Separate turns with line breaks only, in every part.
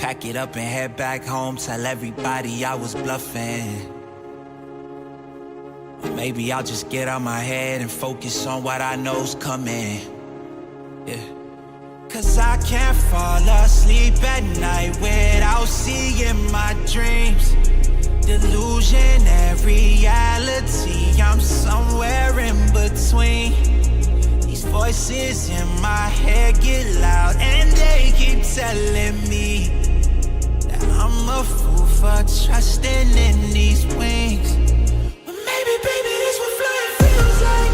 Pack it up and head back home, tell everybody I was bluffing. Or maybe I'll just get out my head and focus on what I know's coming. Yeah. Cause I can't fall asleep at night without seeing my dreams. Delusion and reality, I'm somewhere in between. These voices in my head get loud and they keep telling me that I'm a fool for trusting in these wings. But maybe, baby, this what flying feels like.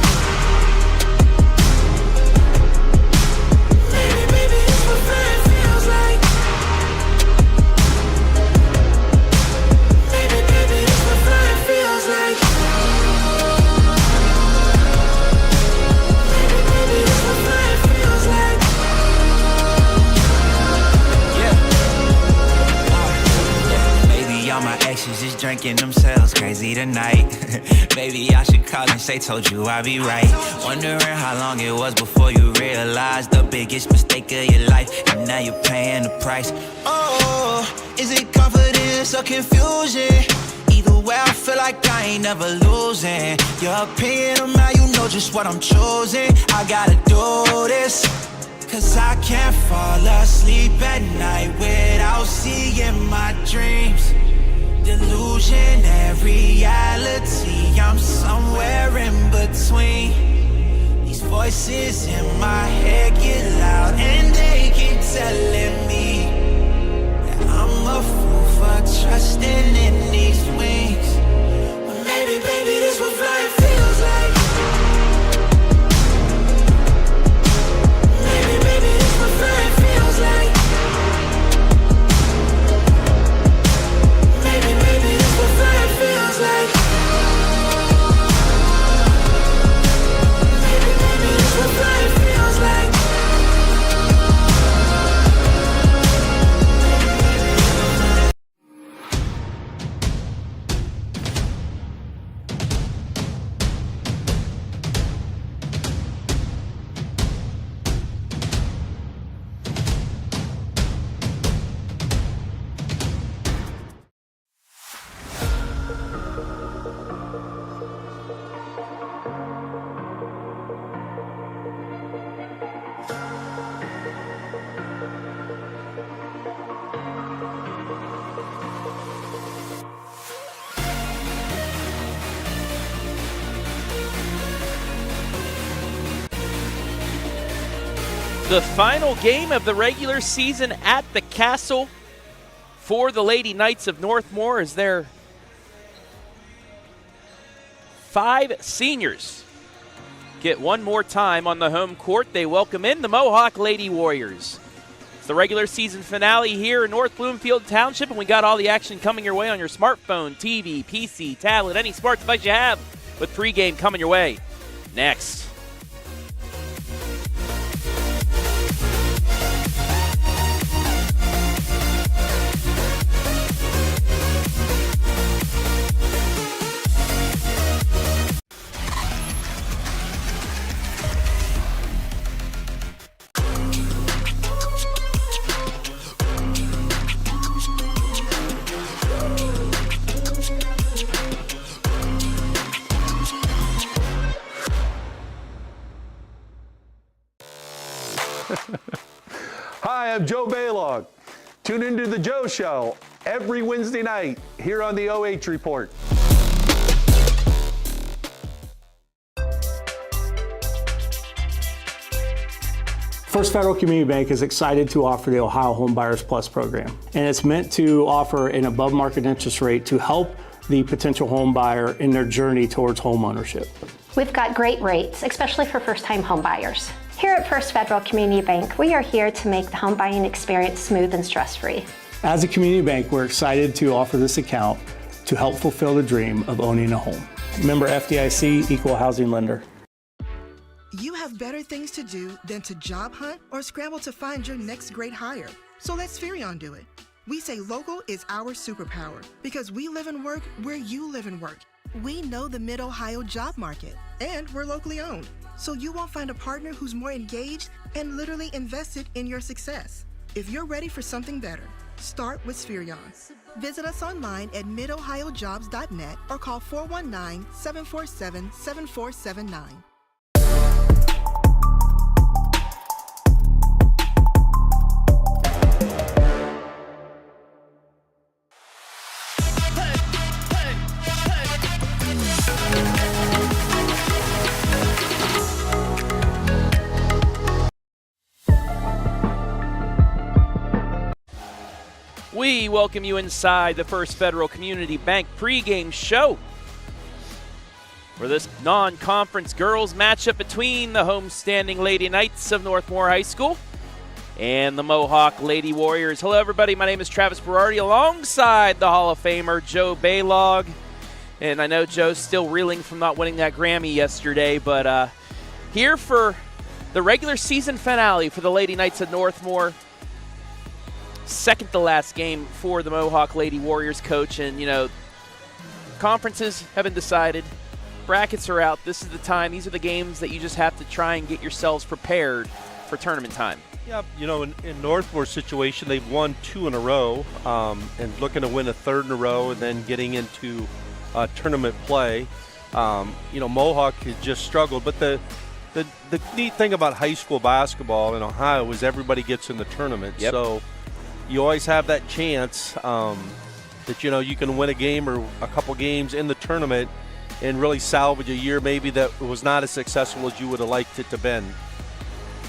Maybe, baby, this what flying feels like. Maybe, baby, this what flying feels like. Maybe, baby, this what flying feels like. Yeah. Maybe all my exes just drinking themselves crazy tonight. Maybe I should call and say, told you I'd be right. Wondering how long it was before you realized the biggest mistake of your life, and now you're paying the price. Oh, is it confidence or confusion? Either way, I feel like I ain't never losing. Your opinion of mine, you know just what I'm choosing. I gotta do this, cause I can't fall asleep at night without seeing my dreams. Delusion and reality, I'm somewhere in between. These voices in my head get loud and they keep telling me that I'm a fool for trusting in these wings. But maybe, baby, this what flying feels like. Maybe, baby, this what flying feels like. Maybe, baby, this what flying feels like. Maybe, baby, this what flying feels like.
The final game of the regular season at the Castle for the Lady Knights of Northmor is their 5 seniors get one more time on the home court. They welcome in the Mohawk Lady Warriors. It's the regular season finale here in North Bloomfield Township, and we got all the action coming your way on your smartphone, TV, PC, tablet, any smart device you have, with pregame coming your way next.
Hi, I'm Joe Baylog. Tune into The Joe Show every Wednesday night here on the oh.report.
First Federal Community Bank is excited to offer the Ohio Home Buyers Plus program, and it's meant to offer an above market interest rate to help the potential home buyer in their journey towards home ownership.
We've got great rates, especially for first-time home buyers. Here at First Federal Community Bank, we are here to make the home buying experience smooth and stress-free.
As a community bank, we're excited to offer this account to help fulfill the dream of owning a home. Member FDIC, Equal Housing Lender.
You have better things to do than to job hunt or scramble to find your next great hire. So let Spherion do it. We say local is our superpower because we live and work where you live and work. We know the Mid-Ohio job market, and we're locally owned. So you won't find a partner who's more engaged and literally invested in your success. If you're ready for something better, Start with Spherion. Visit us online at midohiojobs.net or call 419-747-7479.
We welcome you inside the First Federal Community Bank pregame show for this non-conference girls matchup between the homestanding Lady Knights of Northmor High School and the Mohawk Lady Warriors. Hello, everybody. My name is Travis Berardi alongside the Hall of Famer Joe Baylog. And I know Joe's still reeling from not winning that Grammy yesterday, but here for the regular season finale for the Lady Knights of Northmor. Second to last game for the Mohawk Lady Warriors coach, and conferences have been decided, brackets are out. This is the time. These are the games that you just have to try and get yourselves prepared for tournament time.
Yeah, in Northmore's situation, they've won 2 in a row, and looking to win a 3rd in a row, and then getting into tournament play. Mohawk has just struggled, but the neat thing about high school basketball in Ohio is everybody gets in the tournament.
Yep.
So you always have that chance that you can win a game or a couple games in the tournament and really salvage a year maybe that was not as successful as you would have liked it to been.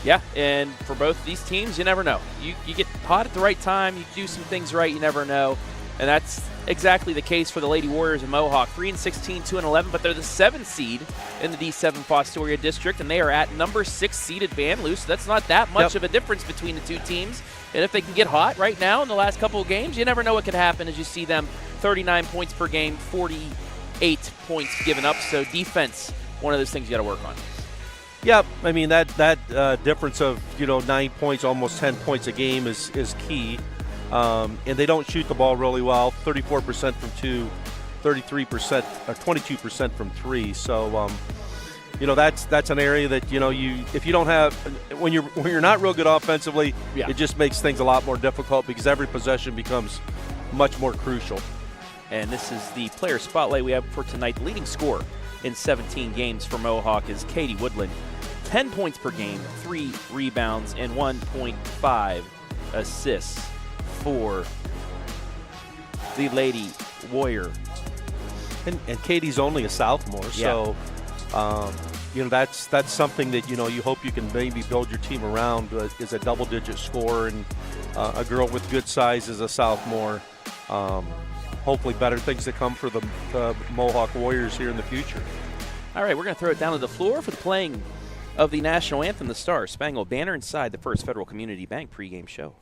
Yeah, and for both these teams, you never know. You get hot at the right time, you do some things right, you never know. And that's exactly the case for the Lady Warriors and Mohawk. 3-16, 2-11, but they're the 7th seed in the D7 Fostoria District, and they are at number 6 seeded Vanloo, so that's not that much of a difference between the two teams. And if they can get hot right now in the last couple of games, you never know what could happen as you see them 39 points per game, 48 points given up. So defense, one of those things you got to work on.
Yeah, I mean, that difference of, 9 points, almost 10 points a game is key. And they don't shoot the ball really well, 34% from 2, 33%, or 22% from 3. So, that's an area that, if you don't have, when you're not real good offensively, it just makes things a lot more difficult because every possession becomes much more crucial.
And this is the player spotlight we have for tonight. The leading scorer in 17 games for Mohawk is Katie Woodland. 10 points per game, 3 rebounds, and 1.5 assists for the Lady Warrior.
And Katie's only a sophomore, so that's something that you hope you can maybe build your team around. Is a double-digit scorer and a girl with good size as a sophomore. Hopefully, better things to come for the Mohawk Warriors here in the future.
All right, we're going to throw it down to the floor for the playing of the national anthem, the Star Spangled Banner, inside the First Federal Community Bank pregame show.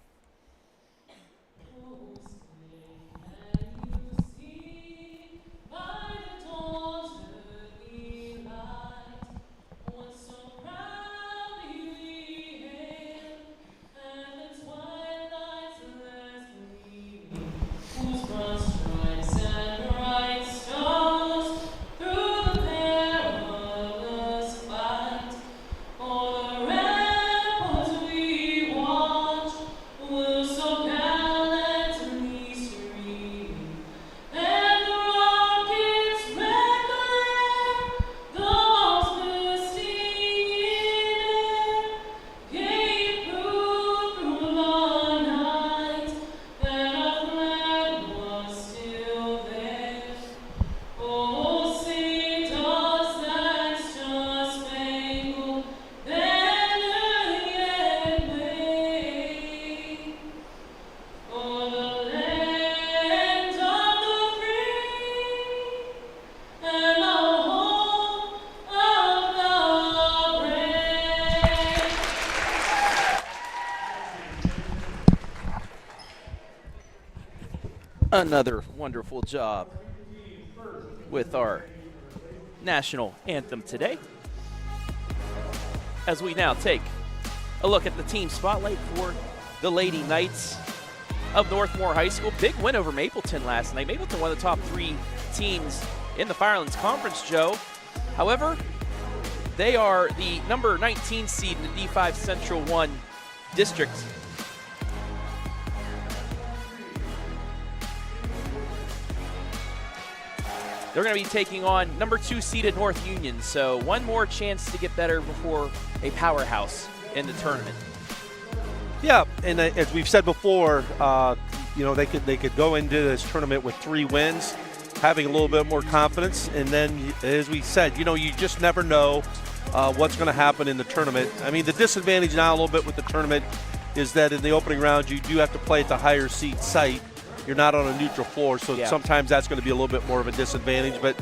Another wonderful job with our national anthem today. As we now take a look at the team spotlight for the Lady Knights of Northmor High School. Big win over Mapleton last night. Mapleton, one of the top 3 teams in the Firelands Conference, Joe. However, they are the number 19 seed in the D5 Central 1 district. They're going to be taking on number 2 seeded North Union, so one more chance to get better before a powerhouse in the tournament.
Yeah, and as we've said before, they could go into this tournament with 3 wins, having a little bit more confidence, and then, as we said, you just never know what's going to happen in the tournament. I mean, the disadvantage now a little bit with the tournament is that in the opening round you do have to play at the higher seed site. You're not on a neutral floor, so sometimes that's going to be a little bit more of a disadvantage. But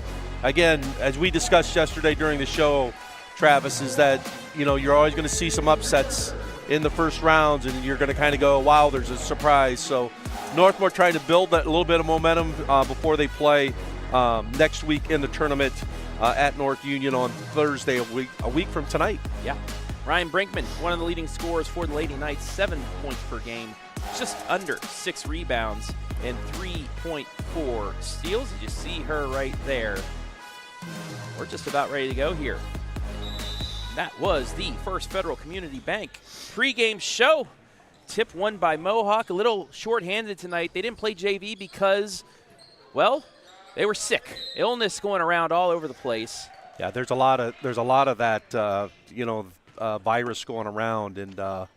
again, as we discussed yesterday during the show, Travis, is that you're always going to see some upsets in the first rounds, and you're going to kind of go, wow, there's a surprise. So Northmor trying to build that little bit of momentum before they play next week in the tournament at North Union on Thursday, a week from tonight.
Yeah. Ryann Brinkman, one of the leading scorers for the Lady Knights, 7 points per game, just under 6 rebounds and 3.4 steals. Did you see her right there? We're just about ready to go here. That was the First Federal Community Bank pregame show. Tip won by Mohawk. A little shorthanded tonight. They didn't play JV because, well, they were sick. Illness going around all over the place.
Yeah, there's a lot of that virus going around, and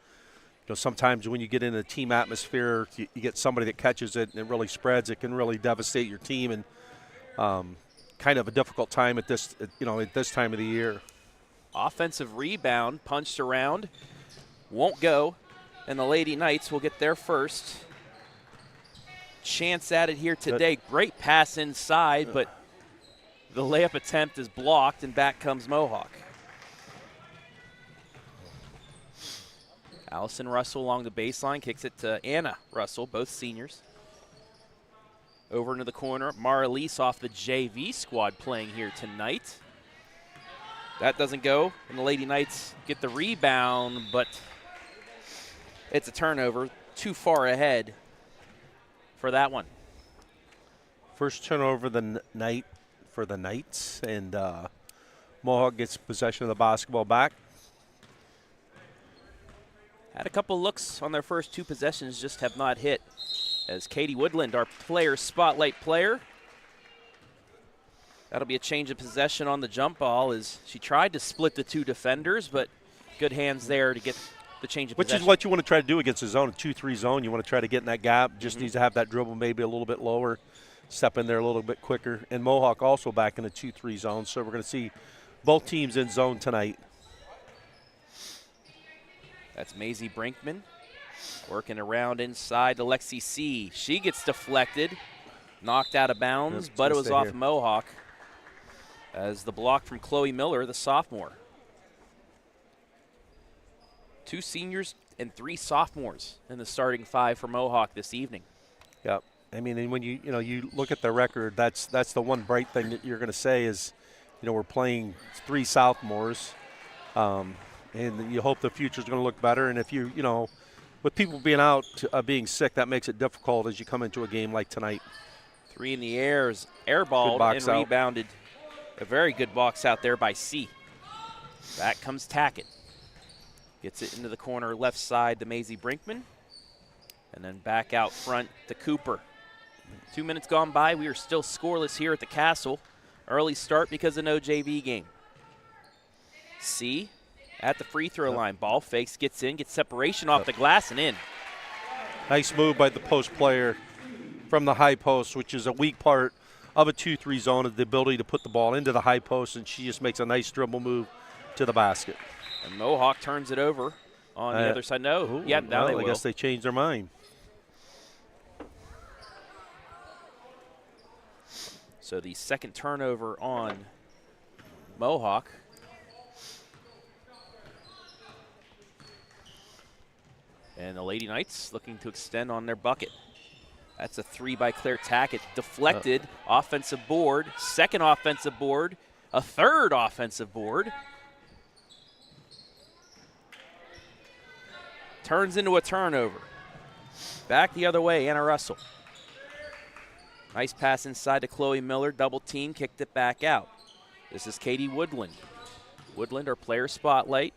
sometimes when you get in a team atmosphere, you get somebody that catches it and it really spreads. It can really devastate your team, and kind of a difficult time at this time of the year.
Offensive rebound punched around, won't go, and the Lady Knights will get their first chance at it here today. Great pass inside, but the layup attempt is blocked, and back comes Mohawk. Allison Russell along the baseline, kicks it to Anna Russell, both seniors. Over into the corner, Mara Lease off the JV squad playing here tonight. That doesn't go, and the Lady Knights get the rebound, but it's a turnover, too far ahead for that one.
First turnover of the night for the Knights, and Mohawk gets possession of the basketball back.
Had a couple looks on their first 2 possessions, just have not hit. As Katie Woodland, our player spotlight player. That'll be a change of possession on the jump ball as she tried to split the 2 defenders, but good hands there to get the change of possession.
Which is what you want to try to do against a zone, a 2-3 zone. You want to try to get in that gap. Just needs to have that dribble maybe a little bit lower, step in there a little bit quicker. And Mohawk also back in the 2-3 zone, so we're going to see both teams in zone tonight.
That's Maisie Brinkman working around inside to Lexi C. She gets deflected, knocked out of bounds, but it was off Mohawk as the block from Chloe Miller, the sophomore. 2 seniors and 3 sophomores in the starting 5 for Mohawk this evening.
Yep. I mean, and when you look at the record, that's the one bright thing that you're going to say is, we're playing 3 sophomores. And you hope the future is going to look better. And if with people being out, being sick, that makes it difficult as you come into a game like tonight.
3 in the air is airballed and rebounded. A very good box out there by C. Back comes Tackett. Gets it into the corner left side to Maisie Brinkman. And then back out front to Cooper. 2 minutes gone by. We are still scoreless here at the Castle. Early start because of no JV game. C at the free throw line. Ball fakes, gets in, gets separation off the glass and in.
Nice move by the post player from the high post, which is a weak part of a 2-3 zone, of the ability to put the ball into the high post, and she just makes a nice dribble move to the basket.
And Mohawk turns it over on the other side. No, now they will.
I guess they changed their mind.
So the second turnover on Mohawk. And the Lady Knights looking to extend on their bucket. That's a 3 by Claire Tackett. Deflected, offensive board, second offensive board, a third offensive board. Turns into a turnover. Back the other way, Anna Russell. Nice pass inside to Chloe Miller, double team, kicked it back out. This is Katie Woodland. Woodland, our player spotlight,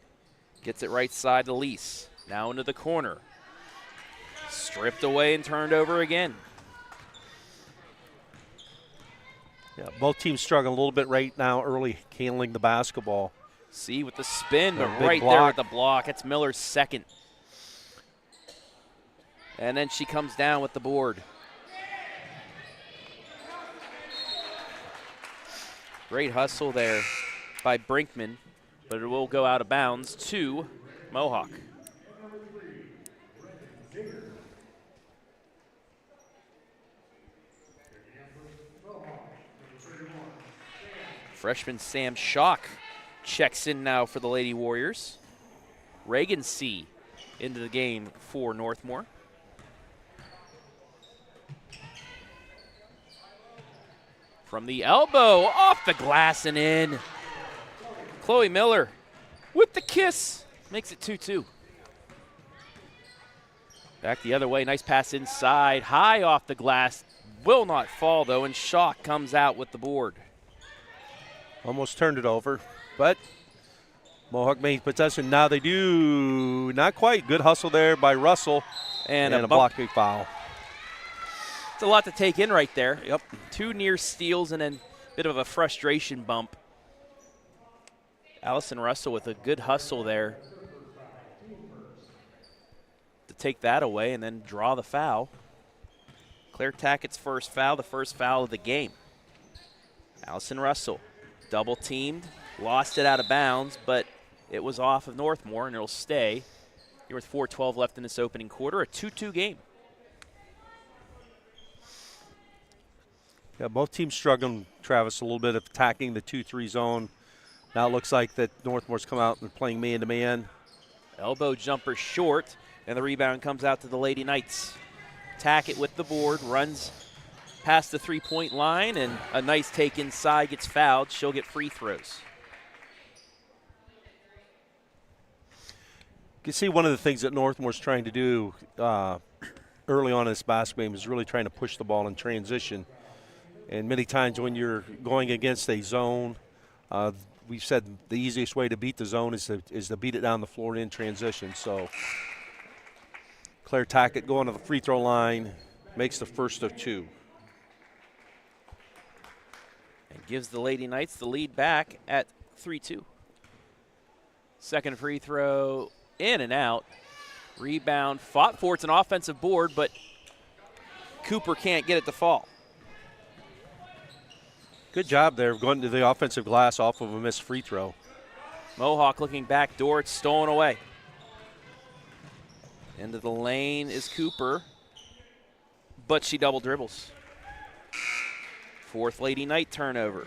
gets it right side to Lease. Now into the corner. Stripped away and turned over again.
Yeah, both teams struggling a little bit right now early handling the basketball.
See with the spin, but
big
right
block.
there with the block. It's Miller's second. And then she comes down with the board. Great hustle there by Brinkman, but it will go out of bounds to Mohawk. Freshman Sam Schock checks in now for the Lady Warriors. Reagan C. into the game for Northmor. From the elbow, off the glass and in. Chloe Miller with the kiss, makes it 2-2. Back the other way, nice pass inside, high off the glass. Will not fall though, and Schock comes out with the board.
Almost turned it over, but Mohawk made possession. Now they do not quite. Good hustle there by Russell, and a blocking foul.
It's a lot to take in right there. Yep. 2 near steals and then a bit of a frustration bump. Allison Russell with a good hustle there to take that away and then draw the foul. Claire Tackett's first foul, the first foul of the game. Allison Russell double teamed, lost it out of bounds, but it was off of Northmor and it'll stay here with 4:12 left in this opening quarter, a 2-2 game.
Yeah, both teams struggling, Travis, a little bit of attacking the 2-3 zone. Now it looks like that Northmore's come out and playing man-to-man.
Elbow jumper short, and the rebound comes out to the Lady Knights. Tackett with the board, runs past the three-point line, and a nice take inside, gets fouled. She'll get free throws.
You can see one of the things that Northmore's trying to do early on in this basketball game is really trying to push the ball in transition. And many times when you're going against a zone, we've said the easiest way to beat the zone is to beat it down the floor in transition. So Claire Tackett going to the free throw line, makes the first of 2.
And gives the Lady Knights the lead back at 3-2. Second free throw, in and out. Rebound, fought for. It's an offensive board, but Cooper can't get it to fall.
Good job there of going to the offensive glass off of a missed free throw.
Mohawk looking back door. It's stolen away. Into the lane is Cooper, but she double dribbles. Fourth Lady Knight turnover.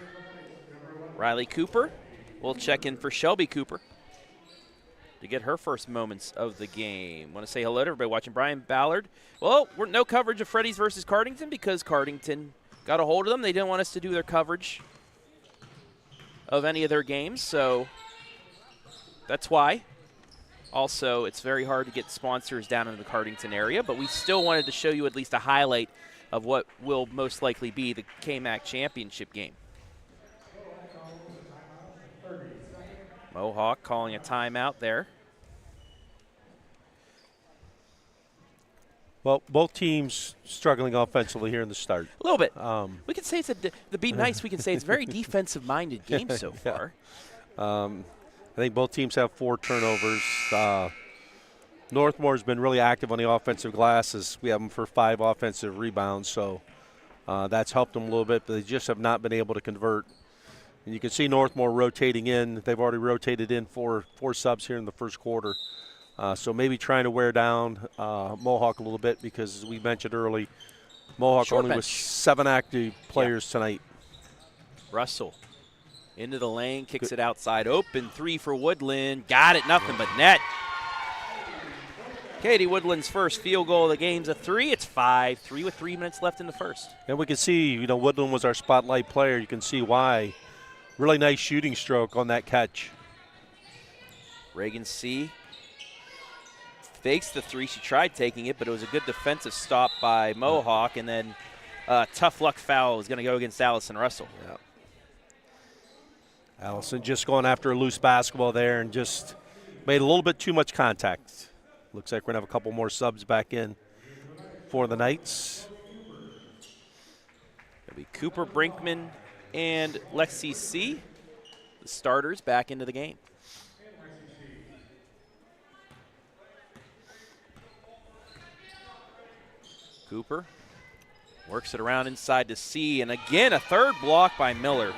Riley Cooper will check in for Shelby Cooper to get her first moments of the game. Want to say hello to everybody watching. Brian Ballard. Well, we're no coverage of Freddy's versus Cardington because Cardington got a hold of them. They didn't want us to do their coverage of any of their games, so that's why. Also, it's very hard to get sponsors down in the Cardington area, but we still wanted to show you at least a highlight of what will most likely be the KMAC championship game. Mohawk calling a timeout there.
Well, both teams struggling offensively here in the start.
A little bit. We can say it's to be nice, we can say it's a very defensive-minded game so far.
I think both teams have 4 turnovers. Northmore's been really active on the offensive glasses. We have them for 5 offensive rebounds, so that's helped them a little bit, but they just have not been able to convert. And you can see Northmor rotating in. They've already rotated in 4 subs here in the first quarter. So maybe trying to wear down Mohawk a little bit because, as we mentioned early, Mohawk
Short
only
bench.
with 7 active players tonight.
Russell into the lane, kicks it outside. Open 3 for Woodland. Got it, nothing but net. Katie Woodland's first field goal of the game's a 3. It's 5-3 with 3 minutes left in the first.
And we can see, Woodland was our spotlight player. You can see why. Really nice shooting stroke on that catch.
Reagan C. fakes the 3. She tried taking it, but it was a good defensive stop by Mohawk, and then tough luck foul is going to go against Allison Russell.
Yeah. Allison just going after a loose basketball there and just made a little bit too much contact. Looks like we're going to have a couple more subs back in for the Knights.
It'll be Cooper, Brinkman, and Lexi C., the starters, back into the game. Cooper works it around inside to C, and again a third block by Miller.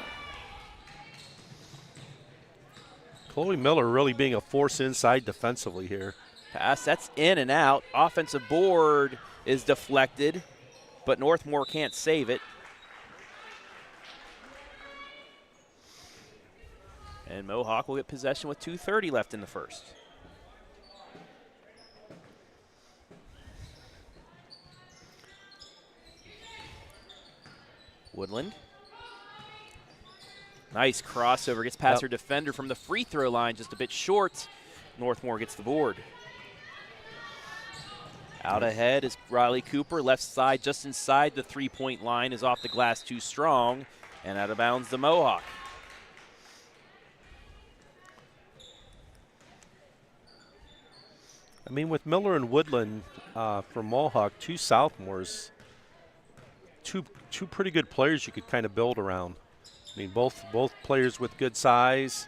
Chloe Miller really being a force inside defensively here.
Pass, that's in and out. Offensive board is deflected, but Northmor can't save it. And Mohawk will get possession with 2:30 left in the first. Woodland. Nice crossover, gets past her defender from the free throw line, just a bit short. Northmor gets the board. Out ahead is Riley Cooper, left side just inside the three-point line, is off the glass too strong, and out of bounds the Mohawk.
I mean, with Miller and Woodland from Mohawk, two sophomores, two pretty good players you could kind of build around. I mean, both players with good size.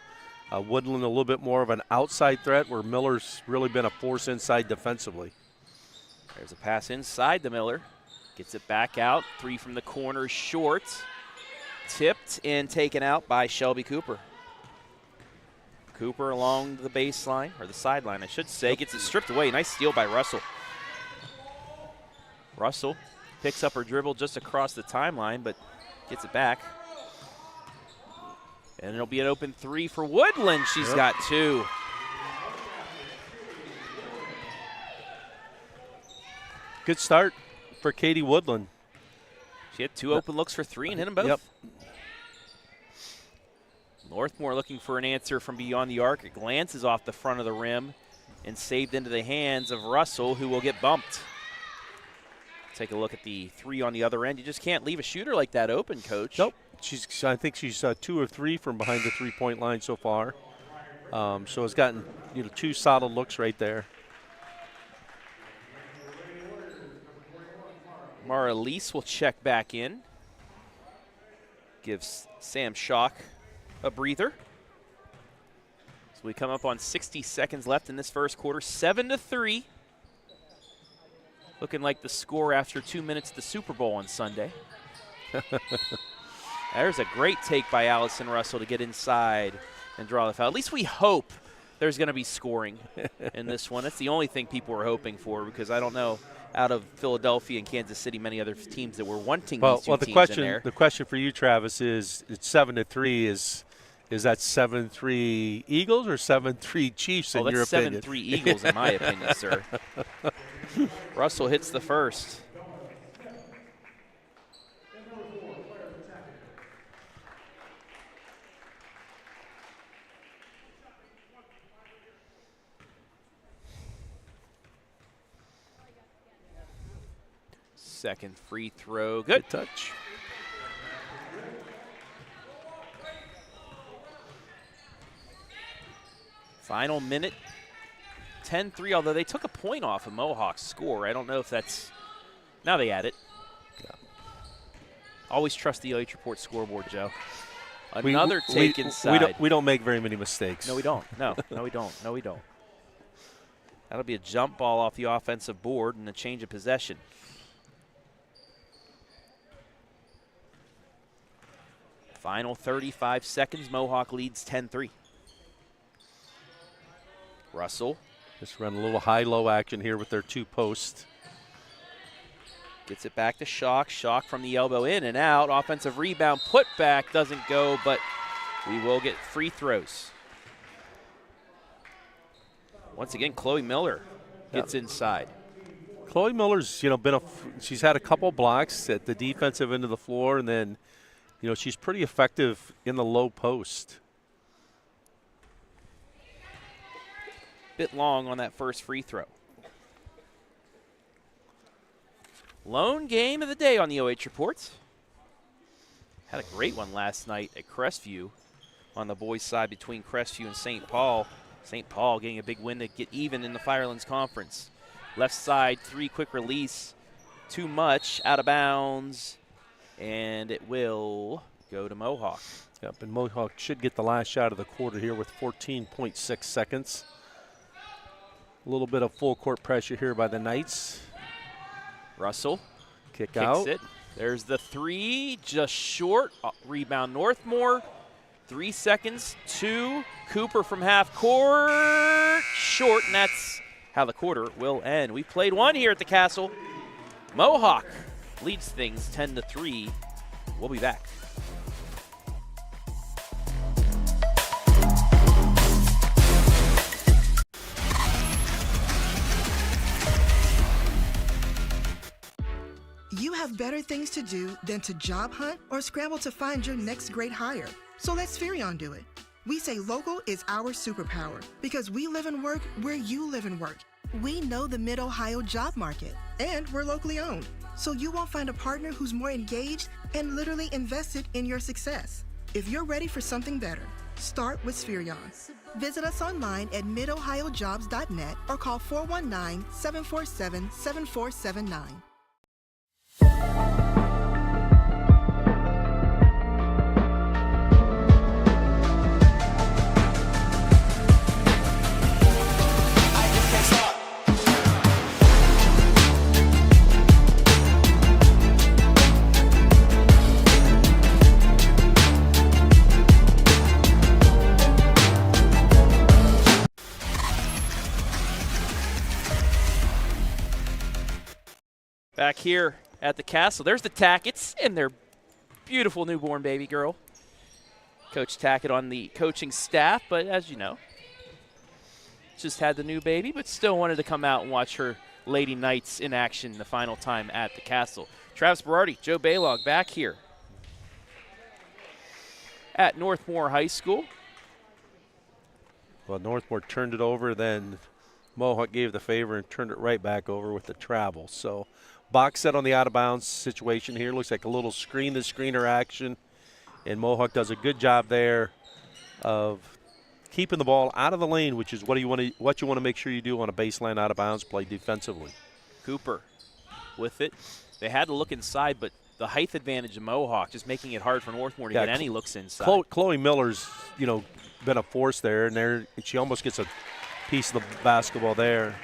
Woodland a little bit more of an outside threat, where Miller's really been a force inside defensively.
There's a pass inside the Miller. Gets it back out. Three from the corner, short. Tipped and taken out by Shelby Cooper. Cooper along the baseline, or the sideline, I should say, gets it stripped away. Nice steal by Russell. Russell picks up her dribble just across the timeline, but gets it back. And it'll be an open three for Woodland. She's got two.
Good start for Katie Woodland.
She had two open looks for three and hit them both.
Yep.
Northmor looking for an answer from beyond the arc. It glances off the front of the rim and saved into the hands of Russell, who will get bumped. Take a look at the three on the other end. You just can't leave a shooter like that open, Coach.
Nope. I think she's 2 or 3 from behind the three-point line so far. So has gotten two solid looks right there.
Mara Lease will check back in. Gives Sam Schock a breather. So we come up on 60 seconds left in this first quarter. 7-3. Looking like the score after 2 minutes of the Super Bowl on Sunday. There's a great take by Allison Russell to get inside and draw the foul. At least we hope there's going to be scoring in this one. That's the only thing people were hoping for, because I don't know out of Philadelphia and Kansas City many other teams that were wanting these two teams in there.
The question for you, Travis, is it's 7-3. Is that 7-3 Eagles or 7-3 Chiefs in your opinion?
That's 7-3 Eagles in my opinion, sir. Russell hits the first. Second free throw. Good
touch.
Final minute, 10-3, although they took a point off of Mohawk's score. I don't know if that's – now they add it. Yeah. Always trust the oh.report scoreboard, Joe. Another take inside.
We don't make very many mistakes.
No, we don't. No, we don't. No, we don't. That'll be a jump ball off the offensive board and a change of possession. Final 35 seconds. Mohawk leads 10-3. Russell.
Just run a little high-low action here with their two posts.
Gets it back to Schock. Schock from the elbow in and out. Offensive rebound. Put back. Doesn't go, but we will get free throws. Once again, Chloe Miller gets inside.
Chloe Miller's, she's had a couple blocks at the defensive end of the floor, and then, she's pretty effective in the low post.
Bit long on that first free throw. Lone game of the day on the oh.report. Had a great one last night at Crestview on the boys' side between Crestview and St. Paul. St. Paul getting a big win to get even in the Firelands Conference. Left side, three, quick release. Too much, out of bounds. And it will go to Mohawk.
Yep, and Mohawk should get the last shot of the quarter here with 14.6 seconds. A little bit of full court pressure here by the Knights.
Russell
kicks
out. It. There's the three, just short. Rebound Northmor. 3 seconds, 2. Cooper from half court, short, and that's how the quarter will end. We played one here at the Castle. Mohawk leads things 10-3. We'll be back.
You have better things to do than to job hunt or scramble to find your next great hire. So let Spherion do it. We say local is our superpower because we live and work where you live and work. We know the Mid-Ohio job market, and we're locally owned. So you won't find a partner who's more engaged and literally invested in your success. If you're ready for something better, start with Spherion. Visit us online at midohiojobs.net or call 419-747-7479.
Back here at the Castle, there's the Tacketts and their beautiful newborn baby girl. Coach Tackett on the coaching staff, but as you know, just had the new baby, but still wanted to come out and watch her Lady Knights in action the final time at the Castle. Travis Berardi, Joe Baylog back here at Northmor High School.
Well, Northmor turned it over, then Mohawk gave the favor and turned it right back over with the travel. So box set on the out-of-bounds situation here. Looks like a little screen-to-screener action, and Mohawk does a good job there of keeping the ball out of the lane, which is what you want to make sure you do on a baseline out-of-bounds play defensively.
Cooper with it. They had to look inside, but the height advantage of Mohawk just making it hard for Northmor to get any looks inside.
Chloe Miller's, been a force there, and she almost gets a piece of the basketball there.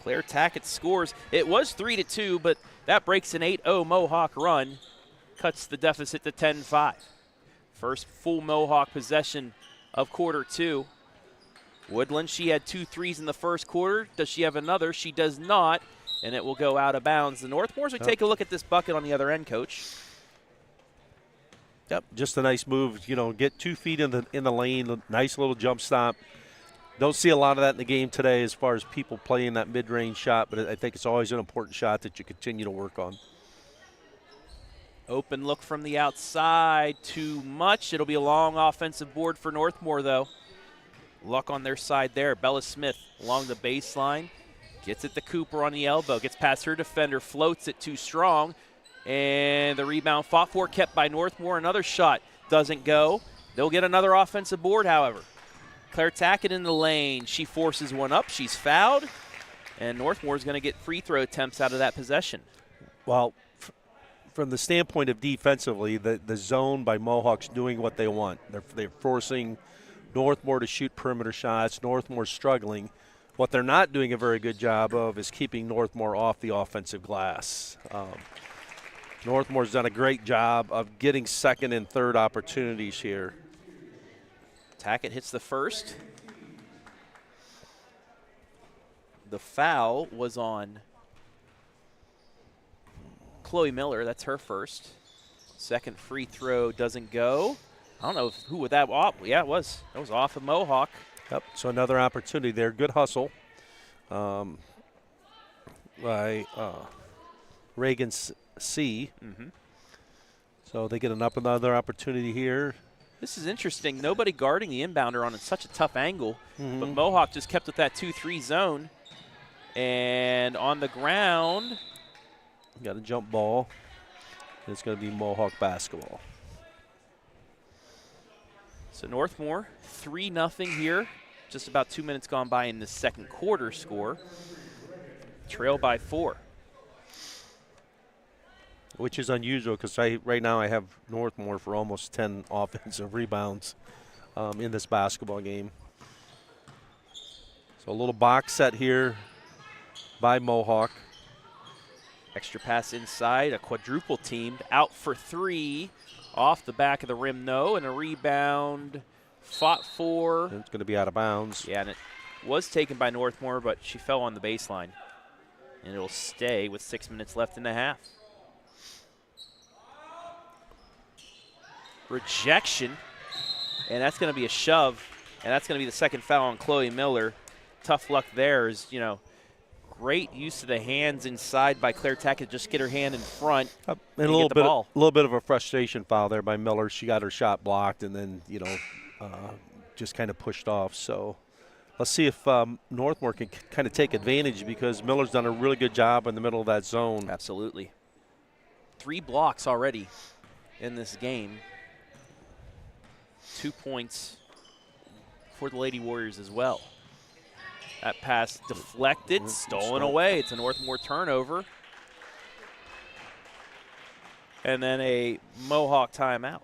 Claire Tackett scores. It was 3-2, but that breaks an 8-0 Mohawk run, cuts the deficit to 10-5. First full Mohawk possession of quarter two. Woodland, she had 2 threes in the first quarter. Does she have another? She does not, and it will go out of bounds. The Northmors will take a look at this bucket on the other end, Coach.
Yep, just a nice move. Get 2 feet in the lane, nice little jump stop. Don't see a lot of that in the game today as far as people playing that mid-range shot, but I think it's always an important shot that you continue to work on.
Open look from the outside, too much. It'll be a long offensive board for Northmor, though. Luck on their side there. Bella Smith along the baseline. Gets it to Cooper on the elbow. Gets past her defender. Floats it too strong. And the rebound fought for, kept by Northmor. Another shot doesn't go. They'll get another offensive board, however. Claire Tackett in the lane. She forces one up. She's fouled. And Northmor is going to get free throw attempts out of that possession.
Well, from the standpoint of defensively, the zone by Mohawk's doing what they want. They're forcing Northmor to shoot perimeter shots. Northmor's struggling. What they're not doing a very good job of is keeping Northmor off the offensive glass. Northmore's done a great job of getting second and third opportunities here.
Tackett hits the first. The foul was on Chloe Miller. That's her first. Second free throw doesn't go. I don't know who would that off. Yeah, it was. That was off of Mohawk.
Yep, so another opportunity there. Good hustle by Reagan C. So they get another opportunity here.
This is interesting. Nobody guarding the inbounder on such a tough angle, but Mohawk just kept with that 2-3 zone. And on the ground,
got a jump ball. It's going to be Mohawk basketball.
So Northmor 3-0 here. Just about 2 minutes gone by in the second quarter score. Trail by 4.
which is unusual because right now I have Northmor for almost 10 offensive rebounds in this basketball game. So a little box set here by Mohawk.
Extra pass inside, a quadruple teamed, out for three, off the back of the rim, no, and a rebound, fought for.
And it's going to be out of bounds.
Yeah, and it was taken by Northmor, but she fell on the baseline. And it'll stay with 6 minutes left in the half. Rejection, and that's going to be a shove, and that's going to be the second foul on Chloe Miller. Tough luck there is, great use of the hands inside by Claire Tackett. Just get her hand in front
And
and
a little
get the ball.
a little bit of a frustration foul there by Miller. She got her shot blocked and then, just kind of pushed off. So let's see if Northmor can kind of take advantage because Miller's done a really good job in the middle of that zone.
Absolutely. 3 blocks already in this game. 2 points for the Lady Warriors as well. That pass deflected, stolen away. It's a Northmor turnover. And then a Mohawk timeout.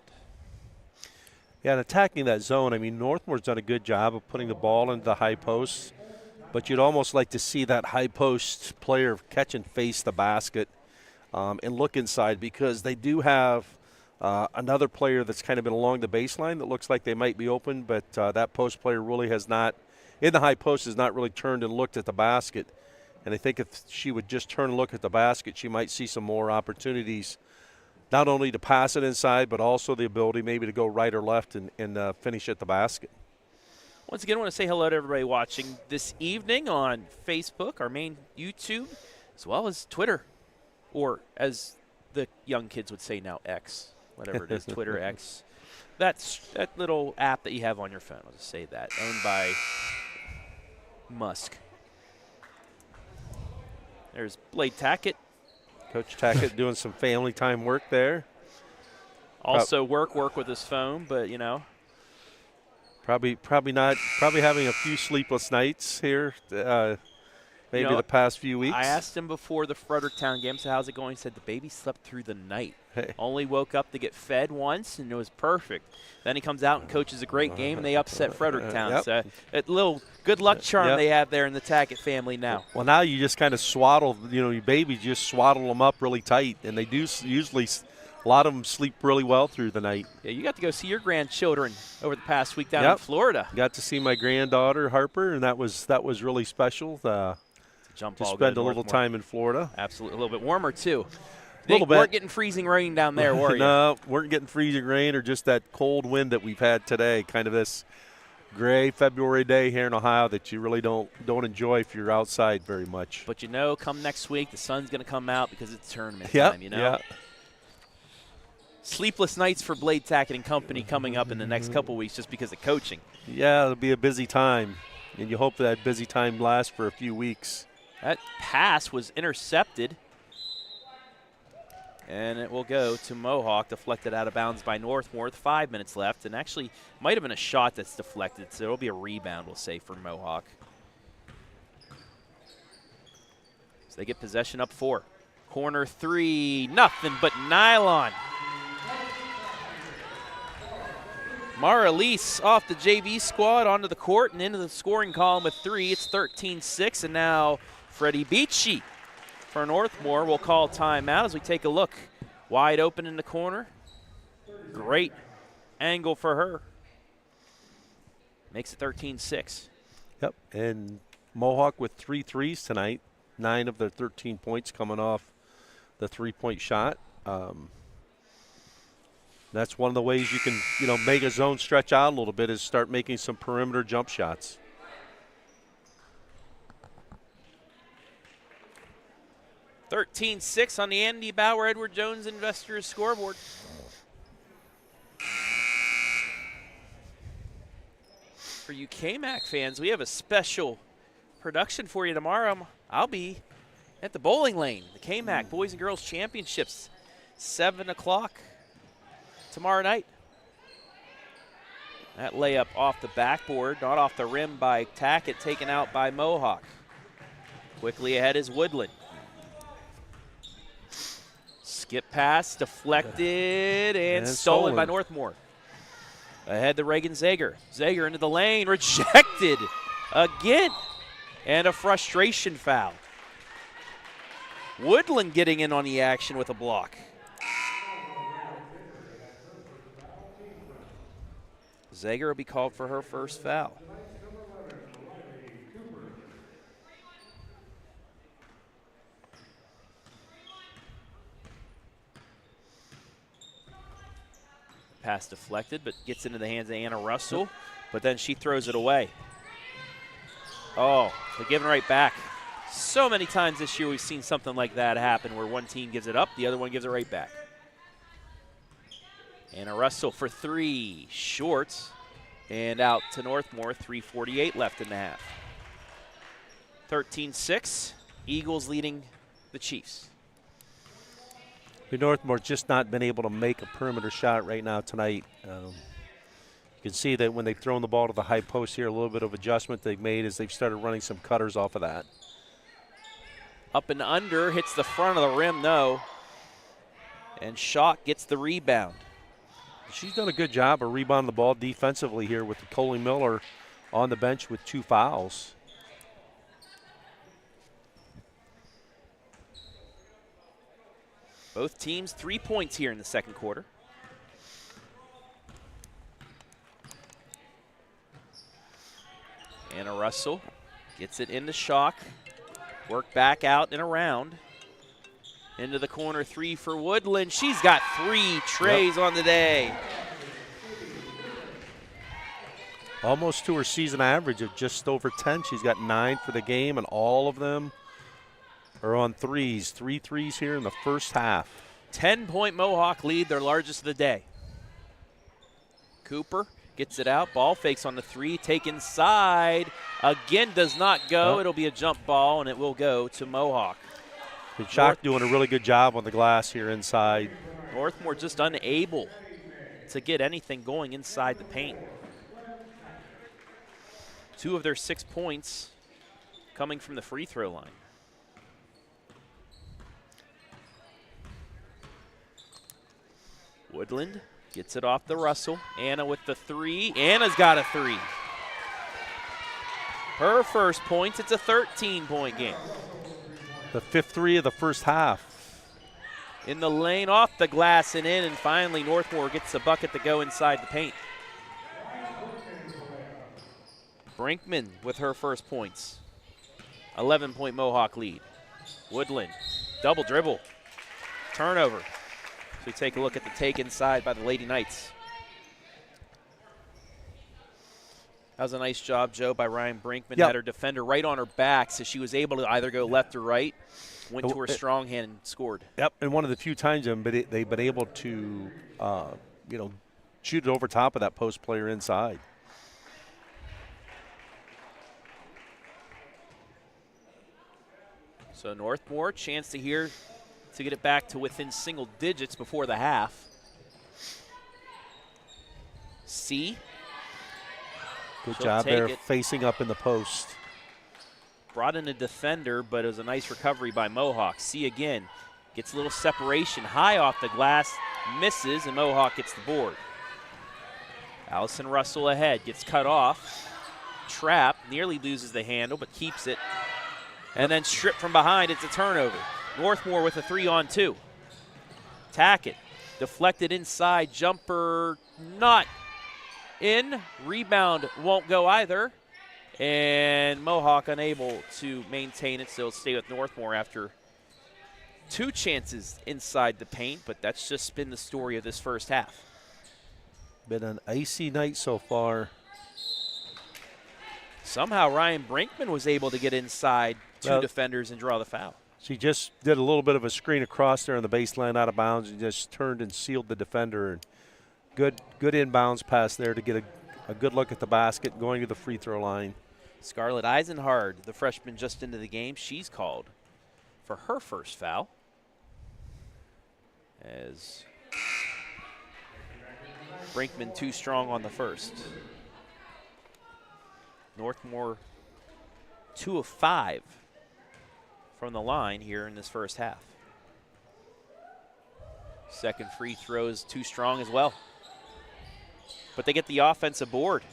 Yeah, and attacking that zone, I mean, Northmore's done a good job of putting the ball into the high post, but you'd almost like to see that high post player catch and face the basket and look inside because they do have another player that's kind of been along the baseline that looks like they might be open, but that post player really has not, in the high post, has not really turned and looked at the basket. And I think if she would just turn and look at the basket, she might see some more opportunities, not only to pass it inside, but also the ability maybe to go right or left and finish at the basket.
Once again, I want to say hello to everybody watching this evening on Facebook, our main YouTube, as well as Twitter, or as the young kids would say now, X, whatever it is, Twitter, X. That's that little app that you have on your phone. I'll just say that, owned by Musk. There's Blade Tackett.
Coach Tackett doing some family time work there.
Also work with his phone, but
Probably having a few sleepless nights here, maybe the past few weeks.
I asked him before the Fredericktown game, so how's it going? He said the baby slept through the night.
Hey.
Only woke up to get fed once, and it was perfect. Then he comes out and coaches a great game, and they upset Fredericktown.
Yep.
So a little good luck charm they have there in the Tackett family now.
Well, now you just kind of swaddle, your babies just swaddle them up really tight, and they do usually a lot of them sleep really well through the night.
Yeah, you got to go see your grandchildren over the past week down in Florida.
Got to see my granddaughter Harper, and that was really special.
Jump
to
ball
spend
good,
a little
Northmor.
time in Florida.
Absolutely, a little bit warmer too.
A little bit.
Weren't getting freezing rain down there, were you?
No, weren't getting freezing rain or just that cold wind that we've had today. Kind of this gray February day here in Ohio that you really don't enjoy if you're outside very much.
But come next week, the sun's going to come out because it's tournament time.
Yeah.
Sleepless nights for Blade Tackett and company coming up in the next couple weeks just because of coaching.
Yeah, it'll be a busy time, and you hope that busy time lasts for a few weeks.
That pass was intercepted, and it will go to Mohawk, deflected out of bounds by Northmor with 5 minutes left, and actually might have been a shot that's deflected, so it'll be a rebound, we'll say, for Mohawk. So they get possession up 4. Corner 3, nothing but nylon. Mara Lease off the JV squad onto the court and into the scoring column with 3. It's 13-6, and now Freddie Beachy for Northmor will call timeout as we take a look. Wide open in the corner. Great angle for her. Makes it 13-6.
Yep, and Mohawk with 3 threes tonight. 9 of their 13 points coming off the three-point shot. That's one of the ways you can, make a zone stretch out a little bit is start making some perimeter jump shots.
$13-6 on the Andy Bauer Edward Jones Investors scoreboard. For you KMAC fans, we have a special production for you tomorrow. I'll be at the bowling lane, the KMAC Boys and Girls Championships, 7 o'clock tomorrow night. That layup off the backboard, not off the rim by Tackett, taken out by Mohawk. Quickly ahead is Woodland. Skip pass, deflected, and stolen by Northmor. Ahead to Reagan Zager. Zager into the lane, rejected again, and a frustration foul. Woodland getting in on the action with a block. Zager will be called for her first foul. Pass deflected, but gets into the hands of Anna Russell, but then she throws it away. Oh, they're giving right back. So many times this year we've seen something like that happen where one team gives it up, the other one gives it right back. Anna Russell for three, short, and out to Northmor, 3:48 left in the half. 13-6, Eagles leading the Chiefs.
Northmore just not been able to make a perimeter shot right now tonight. You can see that when they've thrown the ball to the high post here, a little bit of adjustment they've made as they've started running some cutters off of that.
Up and under, hits the front of the rim, no. And Schock gets the rebound.
She's done a good job of rebounding the ball defensively here with Coley Miller on the bench with 2 fouls.
Both teams 3 points here in the second quarter. Anna Russell gets it into Schock. Work back out and around. Into the corner, 3 for Woodland. She's got 3 trays on the day.
Almost to her season average of just over 10. She's got 9 for the game, and all of them are on threes. 3 threes here in the first half.
10-point Mohawk lead, their largest of the day. Cooper gets it out. Ball fakes on the 3. Take inside. Again, does not go. It'll be a jump ball, and it will go to Mohawk.
Schock doing a really good job on the glass here inside.
Northmor just unable to get anything going inside the paint. 2 of their 6 points coming from the free throw line. Woodland gets it off the Russell. Anna with the 3. Anna's got a 3. Her first points. It's a 13-point game.
The 5th 3 of the first half.
In the lane, off the glass and in, and finally Northmor gets the bucket to go inside the paint. Brinkman with her first points. 11-point Mohawk lead. Woodland, double dribble, turnover. So we take a look at the take inside by the Lady Knights. That was a nice job, Joe, by Ryann Brinkman. Had her defender right on her back, so she was able to either go left or right, went to her strong hand and scored.
Yep, and one of the few times they've been able to, shoot it over top of that post player inside.
So Northmor, chance to get it back to within single digits before the half. C.
Good job there, facing up in the post.
Brought in a defender, but it was a nice recovery by Mohawk. C again, gets a little separation, high off the glass, misses, and Mohawk gets the board. Allison Russell ahead, gets cut off. Trap, nearly loses the handle, but keeps it. And then stripped from behind, it's a turnover. Northmor with a 3-on-2. Tackett, deflected inside, jumper not in. Rebound won't go either. And Mohawk unable to maintain it, so it'll stay with Northmor after 2 chances inside the paint, but that's just been the story of this first half.
Been an icy night so far.
Somehow Ryann Brinkman was able to get inside 2 defenders and draw the foul.
She just did a little bit of a screen across there on the baseline out of bounds and just turned and sealed the defender. And good inbounds pass there to get a good look at the basket going to the free throw line.
Scarlett Eisenhard, the freshman just into the game, she's called for her first foul. As Brinkman too strong on the first. Northmor 2 of 5 from the line here in this first half. Second free throw is too strong as well. But they get the offensive board.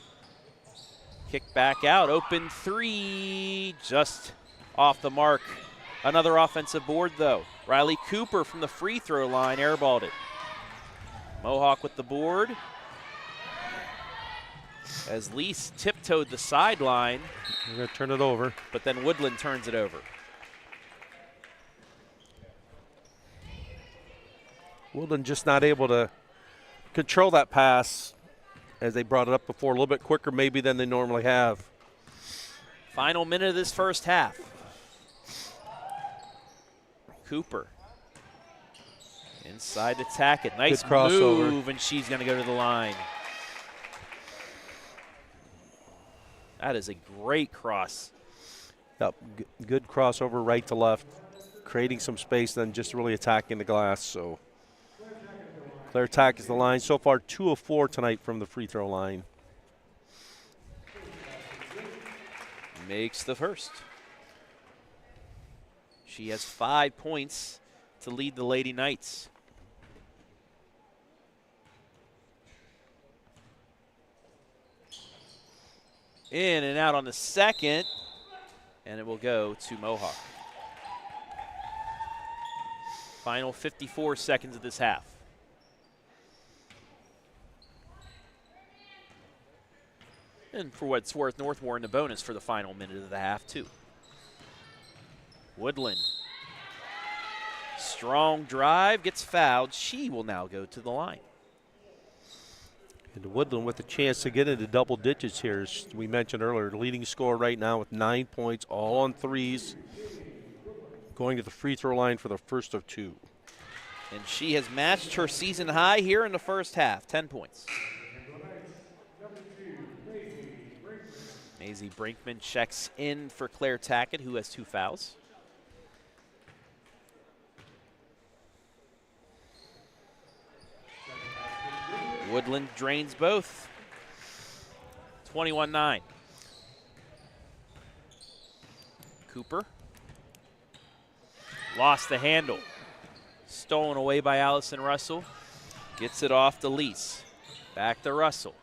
Kick back out, open three, just off the mark. Another offensive board though. Riley Cooper from the free throw line airballed it. Mohawk with the board. As Lease tiptoed the sideline.
We're going to turn it over.
But then Woodland turns it over.
Woodland just not able to control that pass as they brought it up before, a little bit quicker maybe than they normally have.
Final minute of this first half. Cooper. Inside to Tackett. Nice
Good crossover.
move, and she's going to go to the line. That is a great cross.
Yep, good crossover right to left, creating some space, then just really attacking the glass. So Claire Tackett is the line. So far, 2 of 4 tonight from the free throw line.
Makes the first. She has 5 points to lead the Lady Knights. In and out on the second, and it will go to Mohawk. Final 54 seconds of this half. And for what it's worth, Northmor in the bonus for the final minute of the half, too. Woodland. Strong drive, gets fouled. She will now go to the line.
And Woodland with a chance to get into double digits here, as we mentioned earlier. The leading scorer right now with 9 points, all on threes. Going to the free throw line for the first of 2.
And she has matched her season high here in the first half, 10 points. Maisie Brinkman checks in for Claire Tackett, who has 2 fouls. Woodland drains both. 21-9. Cooper. Lost the handle. Stolen away by Allison Russell. Gets it off to Lease. Back to Russell.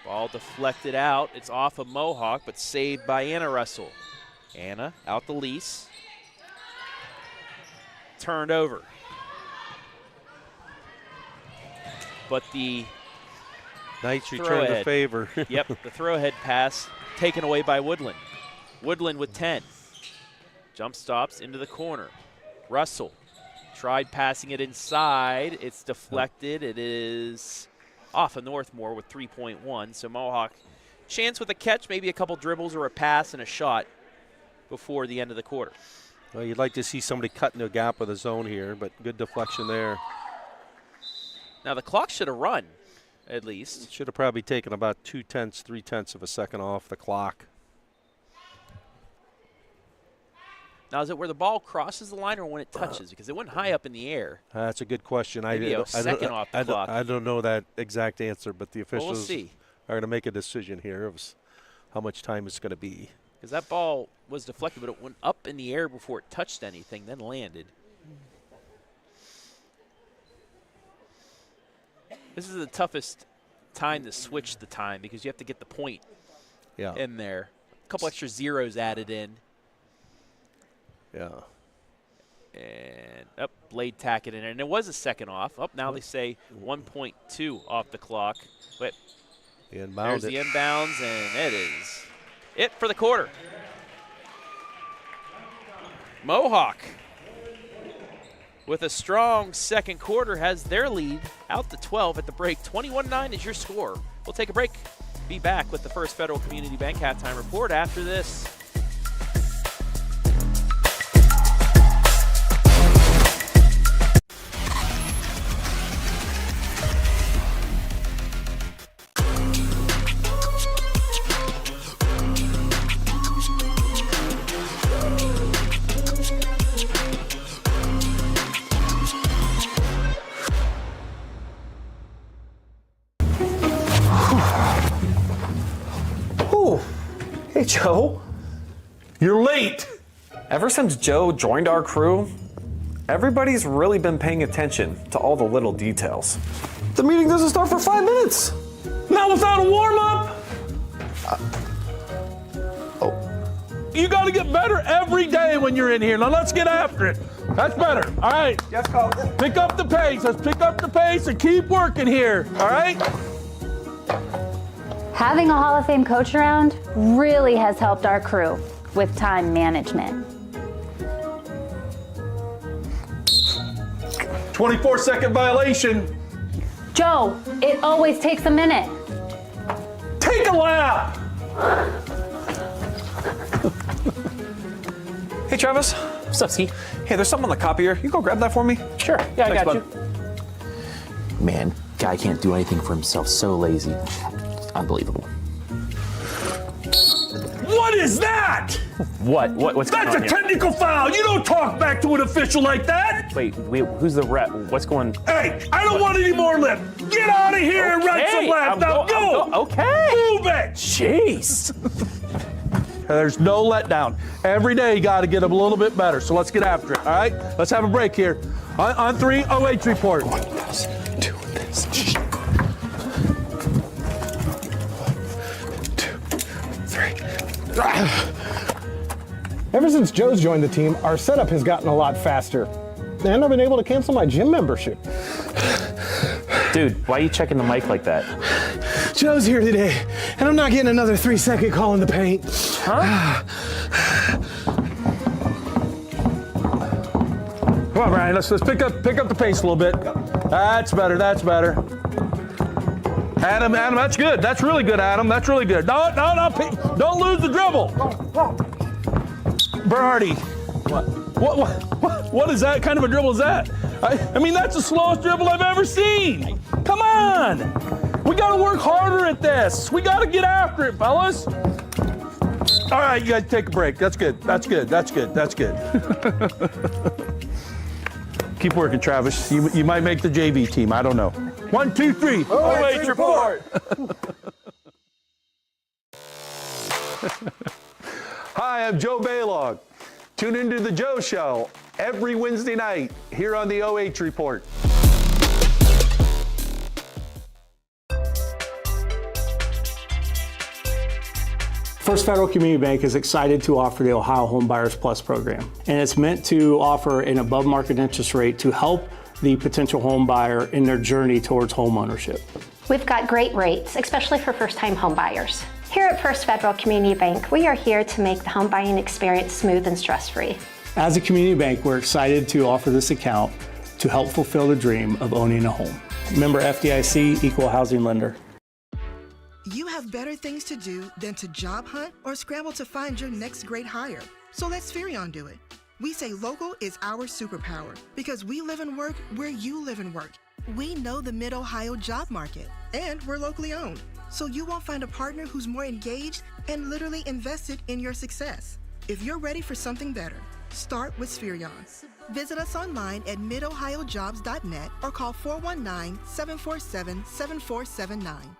Ball deflected out. It's off of Mohawk, but saved by Anna Russell. Anna out to Lease. Turned over. But the
Knights return the favor.
Yep, the throw-ahead pass taken away by Woodland. Woodland with 10. Jump stops into the corner. Russell tried passing it inside. It's deflected. It is off of Northmor with 3.1. So Mohawk chance with a catch, maybe a couple dribbles or a pass and a shot before the end of the quarter.
Well, you'd like to see somebody cut into a gap of the zone here, but good deflection there.
Now the clock should have run, at least.
Should have probably taken about 2/10, 3/10 of a second off the clock.
Now, is it where the ball crosses the line or when it touches? Because it went high up in the air.
That's a good question.
Maybe a second off the clock.
I don't know that exact answer, but the officials
we'll see.
are going to make a decision here of how much time it's going to be.
Because that ball was deflected, but it went up in the air before it touched anything, then landed. This is the toughest time to switch the time because you have to get the point in there. A couple extra zeros added in.
Yeah.
And Blade Tackett in there. And it was a second off. Now they say 1.2 off the clock. But there's the inbounds, and it is it for the quarter. Mohawk, with a strong second quarter, has their lead out to 12 at the break. 21-9 is your score. We'll take a break. Be back with the First Federal Community Bank halftime report after this.
Hey, Joe.
You're late.
Ever since Joe joined our crew, Everybody's really been paying attention to all the little details.
The meeting doesn't start for 5 minutes.
Not without a warm-up. You got to get better every day when you're in here. Now let's get after it. That's better. All right.
Yes, Coach.
Pick up the pace. Let's pick up the pace and keep working here. All right?
Having a Hall of Fame coach around really has helped our crew with time management.
24-second violation.
Joe, it always takes a minute.
Take a lap.
Hey, Travis.
What's up, Ski?
Hey, there's something on the copier. You go grab that for me?
Sure. Yeah, I got
bud.
you.
Man, guy can't do anything for himself. So lazy. Unbelievable.
What is that?
What's going
That's
on
a
here?
technical foul. You don't talk back to an official like that.
Wait, who's the ref? What's going?
Hey, I don't want any more lip. Get out of here and run some laps. Now go.
Okay.
Move it.
Jeez.
There's no letdown. Every day you got to get a little bit better. So let's get after it. All right? Let's have a break here. On 3, oh report.
Doing this. 1, 2, 3. Ever since Joe's joined the team, our setup has gotten a lot faster. And I've been able to cancel my gym membership.
Dude, why are you checking the mic like that?
Joe's here today, and I'm not getting another 3-second call in the paint.
Huh?
Come on, Ryan. Let's pick up the pace a little bit. That's better. That's better. Adam, that's good. That's really good, Adam. That's really good. No, don't lose the dribble. Berardi. What is that kind of a dribble is that? I mean, that's the slowest dribble I've ever seen. Come on. We got to work harder at this. We got to get after it, fellas. All right, you guys take a break. That's good. That's good. That's good. That's good. Keep working, Travis. You might make the JV team. I don't know. 1, 2, 3.
Oh, report.
Hi, I'm Joe Baylog. Tune into the Joe Show every Wednesday night here on the oh report.
First Federal Community Bank is excited to offer the Ohio Home Buyers Plus program, and it's meant to offer an above market interest rate to help the potential home buyer in their journey towards home ownership.
We've got great rates, especially for first-time home buyers. Here at First Federal Community Bank, we are here to make the home buying experience smooth and stress-free.
As a community bank, we're excited to offer this account to help fulfill the dream of owning a home. Member FDIC, Equal Housing Lender.
You have better things to do than to job hunt or scramble to find your next great hire. So let Spherion do it. We say local is our superpower because we live and work where you live and work. We know the Mid-Ohio job market, and we're locally owned. So you won't find a partner who's more engaged and literally invested in your success. If you're ready for something better, start with Spherion. Visit us online at midohiojobs.net or call 419-747-7479.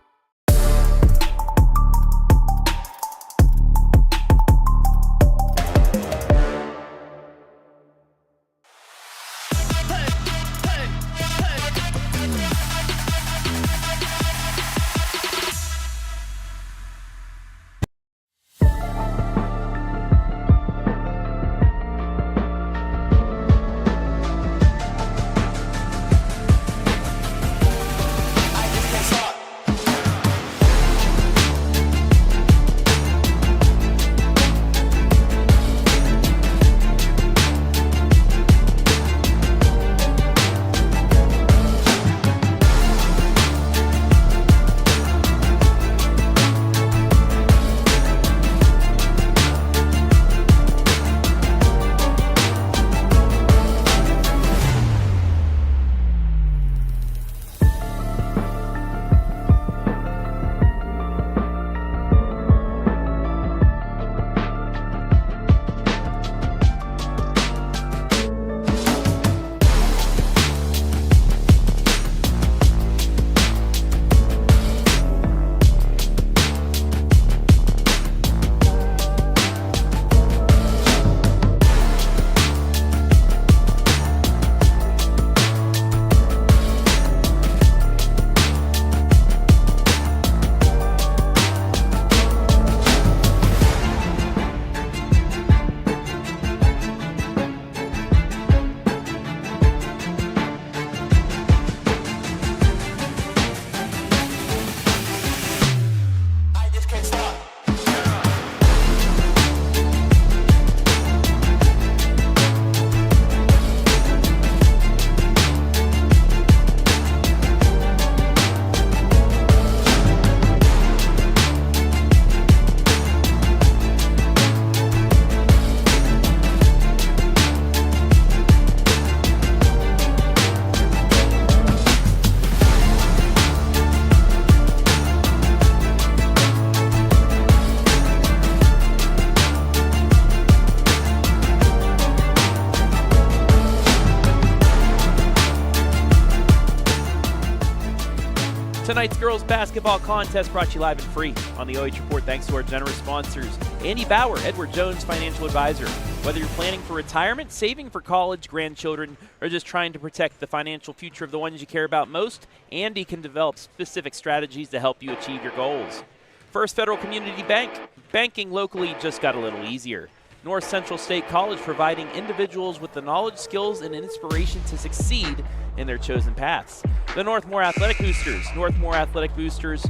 Tonight's girls basketball contest brought to you live and free on the OH Report thanks to our generous sponsors. Andy Bauer, Edward Jones Financial Advisor. Whether you're planning for retirement, saving for college, grandchildren, or just trying to protect the financial future of the ones you care about most, Andy can develop specific strategies to help you achieve your goals. First Federal Community Bank. Banking locally just got a little easier. North Central State College providing individuals with the knowledge, skills, and inspiration to succeed in their chosen paths. The Northmor Athletic Boosters. Northmor Athletic Boosters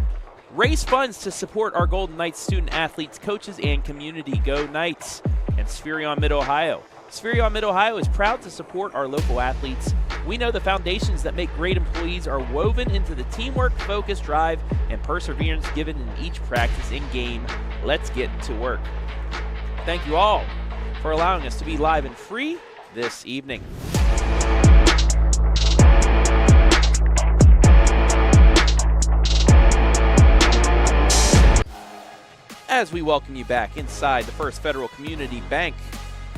raise funds to support our Golden Knights student athletes, coaches, and community. Go Knights. And Spherion Mid-Ohio. Spherion Mid-Ohio is proud to support our local athletes. We know the foundations that make great employees are woven into the teamwork, focus, drive, and perseverance given in each practice and game. Let's get to work. Thank you all for allowing us to be live and free this evening. As we welcome you back inside the First Federal Community Bank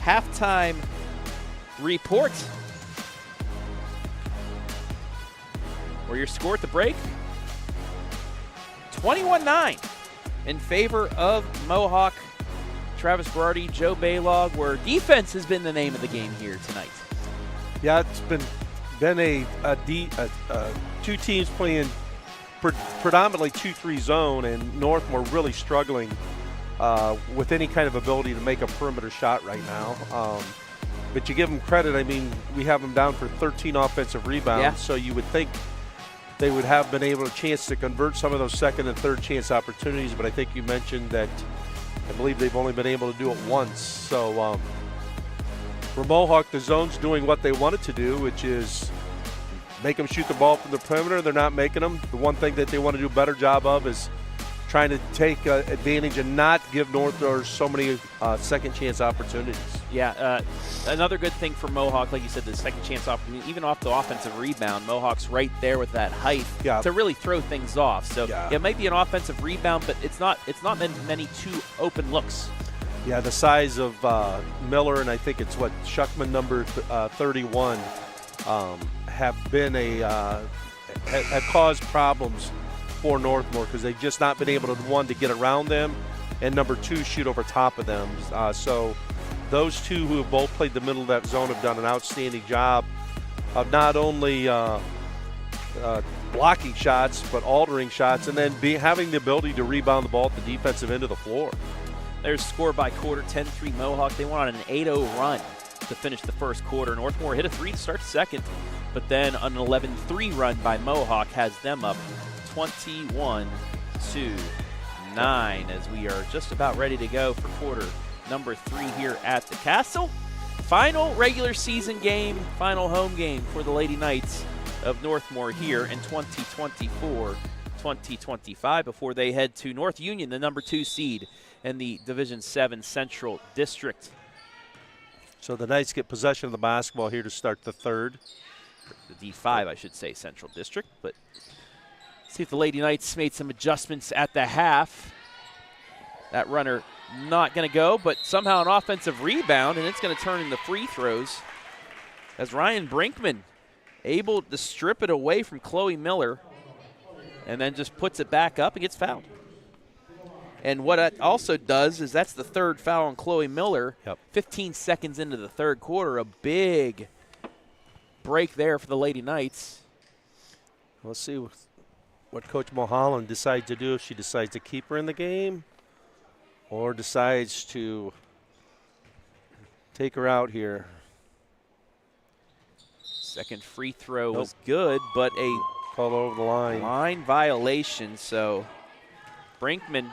halftime report, where your score at the break, 21-9 in favor of Mohawk. Travis Berardi, Joe Baylog, where defense has been the name of the game here tonight.
Yeah, it's been two teams playing predominantly 2-3 zone, and Northmor really struggling with any kind of ability to make a perimeter shot right now. But you give them credit. I mean, we have them down for 13 offensive rebounds, so you would think they would have been able to chance to convert some of those second and third chance opportunities, but I think you mentioned that I believe they've only been able to do it once. So for Mohawk, the zone's doing what they wanted to do, which is make them shoot the ball from the perimeter. They're not making them. The one thing that they want to do a better job of is trying to take advantage and not give Northmor so many second chance opportunities. Yeah,
another good thing for Mohawk, like you said, the second chance opportunity, even off the offensive rebound, Mohawk's right there with that height to really throw things off. So it might be an offensive rebound, but it's not many two open looks.
Yeah, the size of Miller, and I think it's what Shuckman number 31 have been have caused problems for Northmor because they've just not been able to, one, to get around them, and number two, shoot over top of them. So those two who have both played the middle of that zone have done an outstanding job of not only blocking shots, but altering shots, and then having the ability to rebound the ball at the defensive end of the floor.
There's score by quarter, 10-3 Mohawk. They went on an 8-0 run to finish the first quarter. Northmor hit a 3 to start the second, but then an 11-3 run by Mohawk has them up 21-9 as we are just about ready to go for quarter number 3 here at the Castle. Final regular season game, final home game for the Lady Knights of Northmor here in 2024-2025 before they head to North Union, the number 2 seed in the Division 7 Central District.
So the Knights get possession of the basketball here to start the third.
The D5, I should say, Central District, but see if the Lady Knights made some adjustments at the half. That runner not going to go, but somehow an offensive rebound, and it's going to turn into free throws as Ryann Brinkman able to strip it away from Chloe Miller and then just puts it back up and gets fouled. And what it also does is that's the third foul on Chloe Miller. 15 seconds into the third quarter, a big break there for the Lady Knights.
Let's see what Coach Mulholland decides to do, if she decides to keep her in the game or decides to take her out here.
Second free throw was good, but a
call over the
line violation. So Brinkman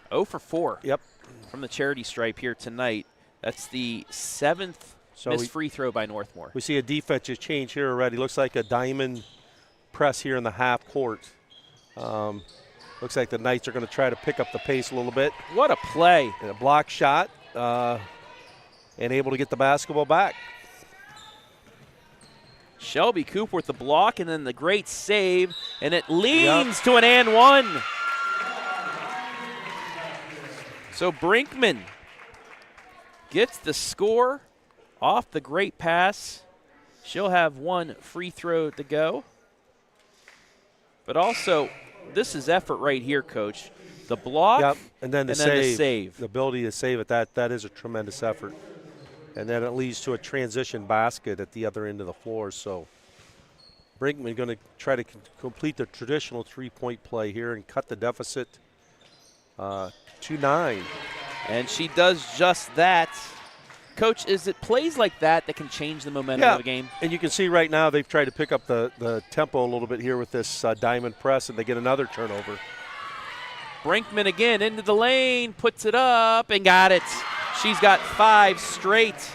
0 for 4 from the charity stripe here tonight. That's the 7th missed free throw by Northmor.
We see a defensive change here already. Looks like a diamond press here in the half court. Looks like the Knights are going to try to pick up the pace a little bit.
What a play.
And a block shot and able to get the basketball back.
Shelby Cooper with the block and then the great save, and it leads to an and one. So Brinkman gets the score off the great pass. She'll have one free throw to go. But also this is effort right here, Coach. The block
and then the
save.
The ability to save it, that is a tremendous effort. And then it leads to a transition basket at the other end of the floor. So Brinkman going to try to complete the traditional three-point play here and cut the deficit to 9.
And she does just that. Coach, is it plays like that that can change the momentum of a game?
And you can see right now they've tried to pick up the tempo a little bit here with this diamond press, and they get another turnover.
Brinkman again into the lane, puts it up, and got it. She's got 5 straight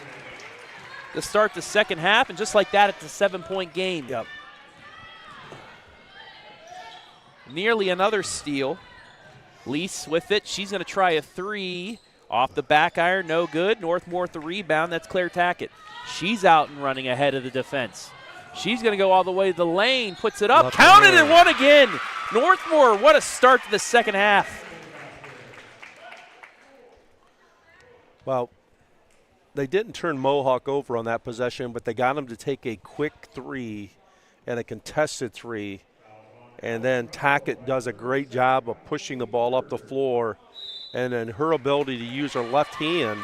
to start the second half, and just like that, it's a 7-point game.
Yep.
Nearly another steal. Lease with it. She's going to try a 3. Off the back iron, no good. Northmor with the rebound. That's Claire Tackett. She's out and running ahead of the defense. She's going to go all the way to the lane, puts it up, counted and one again. Northmor, what a start to the second half.
Well, they didn't turn Mohawk over on that possession, but they got them to take a quick 3 and a contested 3. And then Tackett does a great job of pushing the ball up the floor, and then her ability to use her left hand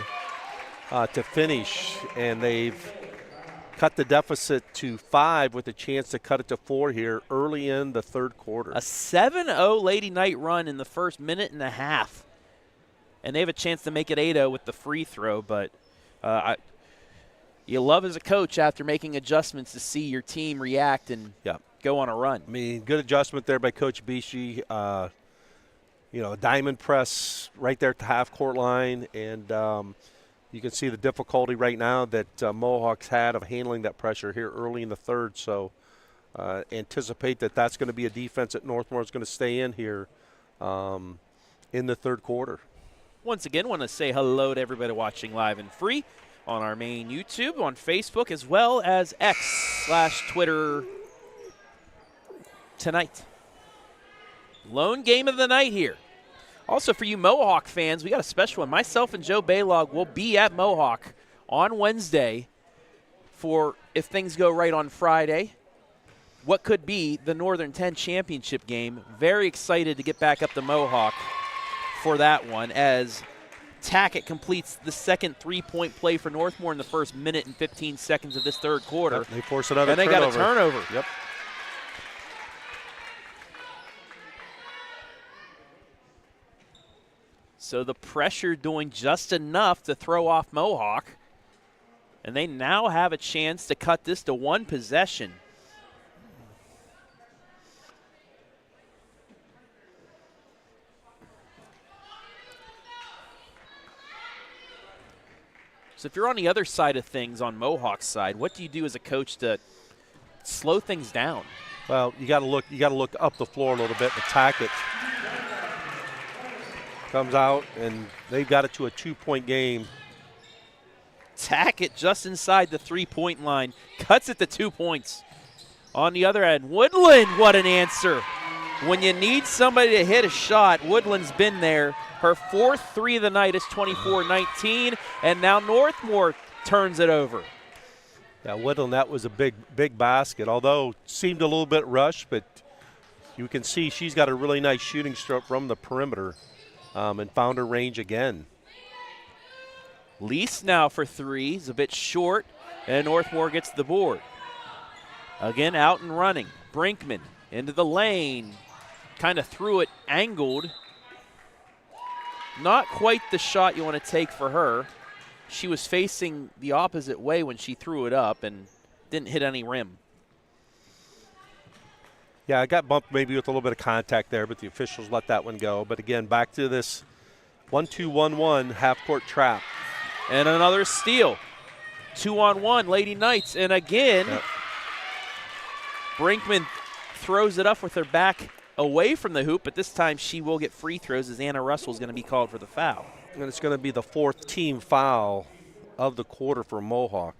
to finish. And they've cut the deficit to 5 with a chance to cut it to 4 here early in the third quarter.
A 7-0 Lady Knight run in the first minute and a half. And they have a chance to make it 8-0 with the free throw, but you love as a coach after making adjustments to see your team react and go on a run.
I mean, good adjustment there by Coach Bishi. A diamond press right there at the half-court line, and you can see the difficulty right now that Mohawks had of handling that pressure here early in the third. So anticipate that that's going to be a defense that Northmor is going to stay in here in the third quarter.
Once again, want to say hello to everybody watching live and free on our main YouTube, on Facebook, as well as X/Twitter tonight. Lone game of the night here. Also, for you Mohawk fans, we got a special one. Myself and Joe Baylog will be at Mohawk on Wednesday for, if things go right on Friday, what could be the Northern 10 championship game. Very excited to get back up to Mohawk for that one, as Tackett completes the second three-point play for Northmor in the first minute and 15 seconds of this third quarter.
Yep, they force another
turnover. And they got a turnover.
Yep.
So the pressure doing just enough to throw off Mohawk. And they now have a chance to cut this to one possession. So if you're on the other side of things, on Mohawk's side, what do you do as a coach to slow things down?
Well, you got to look. You got to look up the floor a little bit. Attack it. Comes out, and they've got it to a 2-point game.
Tackett just inside the three-point line, cuts it to 2 points. On the other end, Woodland, what an answer. When you need somebody to hit a shot, Woodland's been there. Her fourth 3 of the night is 24-19, and now Northmor turns it over.
Yeah, Woodland, that was a big basket, although seemed a little bit rushed, but you can see she's got a really nice shooting stroke from the perimeter and found her range again.
Lease now for 3 is a bit short, and Northmor gets the board. Again, out and running. Brinkman into the lane, kind of threw it angled. Not quite the shot you want to take for her. She was facing the opposite way when she threw it up and didn't hit any rim.
Yeah, I got bumped maybe with a little bit of contact there, but the officials let that one go. But again, back to this 1-2-1-1 half-court trap.
And another steal. 2-on-1, Lady Knights. And again, Brinkman throws it up with her back away from the hoop, but this time she will get free throws as Anna Russell is going to be called for the foul.
And it's going to be the 4th team foul of the quarter for Mohawk.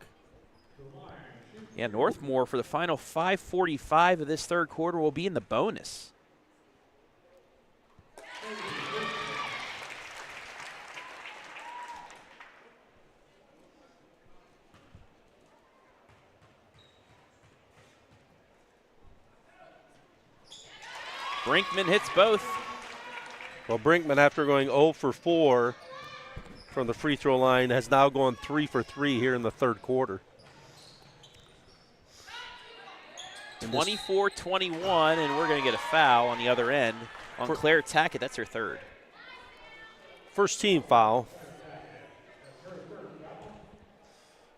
Yeah, Northmor for the final 5:45 of this third quarter will be in the bonus. Brinkman hits both.
Well, Brinkman, after going 0 for 4 from the free throw line, has now gone 3 for 3 here in the third quarter.
24-21, and we're going to get a foul on the other end on Claire Tackett. That's her third.
First team foul.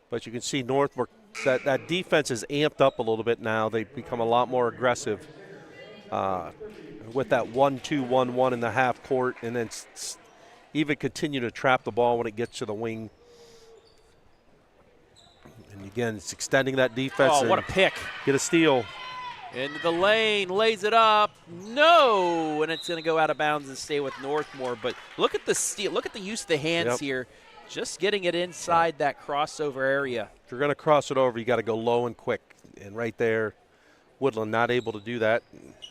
But you can see Northmor, that defense is amped up a little bit now. They've become a lot more aggressive with that 1-2-1-1 in the half court, and then even continue to trap the ball when it gets to the wing. And again, it's extending that defense.
Oh, what a pick.
Get a steal.
Into the lane, lays it up. No! And it's going to go out of bounds and stay with Northmor. But look at the steal. Look at the use of the hands here. Just getting it inside that crossover area.
If you're going to cross it over, you got to go low and quick. And right there, Woodland not able to do that,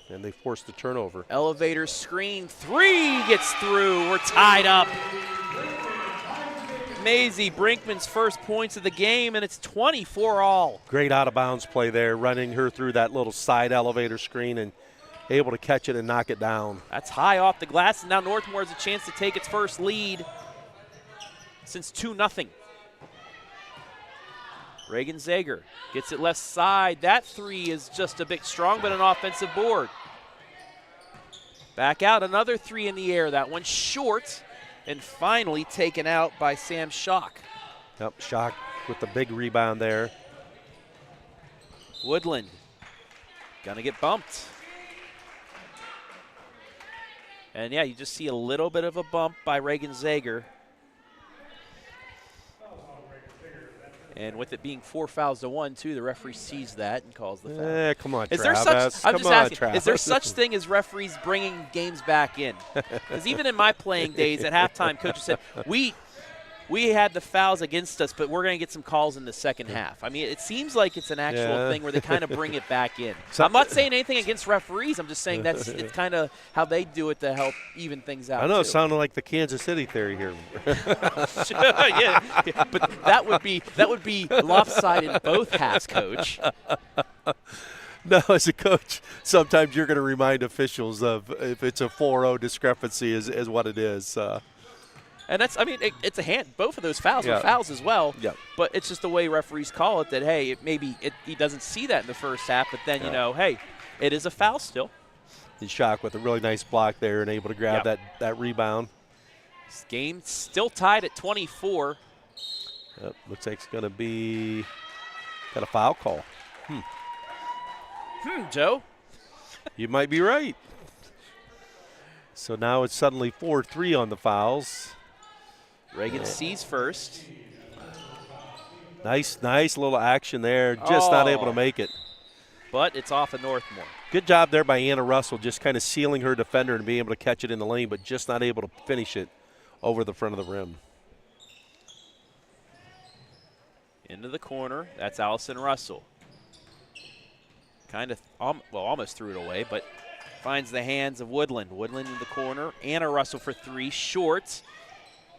and they forced the turnover.
Elevator screen. 3 gets through. We're tied up. Maisie Brinkman's first points of the game, and it's 24-all.
Great out-of-bounds play there, running her through that little side elevator screen and able to catch it and knock it down.
That's high off the glass, and now Northmor has a chance to take its first lead since 2-0. Reagan Zager gets it left side. That 3 is just a bit strong, but an offensive board. Back out, another 3 in the air. That one short, and finally taken out by Sam Schock.
Yep, Schock with the big rebound there.
Woodland gonna get bumped. And yeah, you just see a little bit of a bump by Reagan Zager. And with it being 4 fouls to 1, too, the referee sees that and calls the foul.
Come on,
is
Travis.
There such, I'm
Come
just
on,
asking,
Travis.
is there such thing as referees bringing games back in? Because even in my playing days at halftime, coaches said, we had the fouls against us, but we're going to get some calls in the second half. I mean, it seems like it's an actual thing where they kind of bring it back in. So I'm not saying anything against referees. I'm just saying it's kind of how they do it to help even things out.
I know,
too.
it sounded like the Kansas City theory here.
yeah, but that would be lopsided both halves, Coach.
No, as a coach, sometimes you're going to remind officials of if it's a 4-0 discrepancy is what it is.
And that's, I mean, it's a hand. Both of those fouls were fouls as well.
Yeah.
But it's just the way referees call it that, hey, he doesn't see that in the first half, but then, you know, hey, it is a foul still.
And Schock with a really nice block there and able to grab that rebound.
This game still tied at 24.
Looks like it's going to be got a foul call.
Joe?
You might be right. So now it's suddenly 4-3 on the fouls.
Reagan sees first.
Nice little action there. Just not able to make it.
But it's off of Northmor.
Good job there by Anna Russell, just kind of sealing her defender and being able to catch it in the lane, but just not able to finish it over the front of the rim.
Into the corner. That's Allison Russell. Kind of, almost threw it away, but finds the hands of Woodland. Woodland in the corner. Anna Russell for 3, short,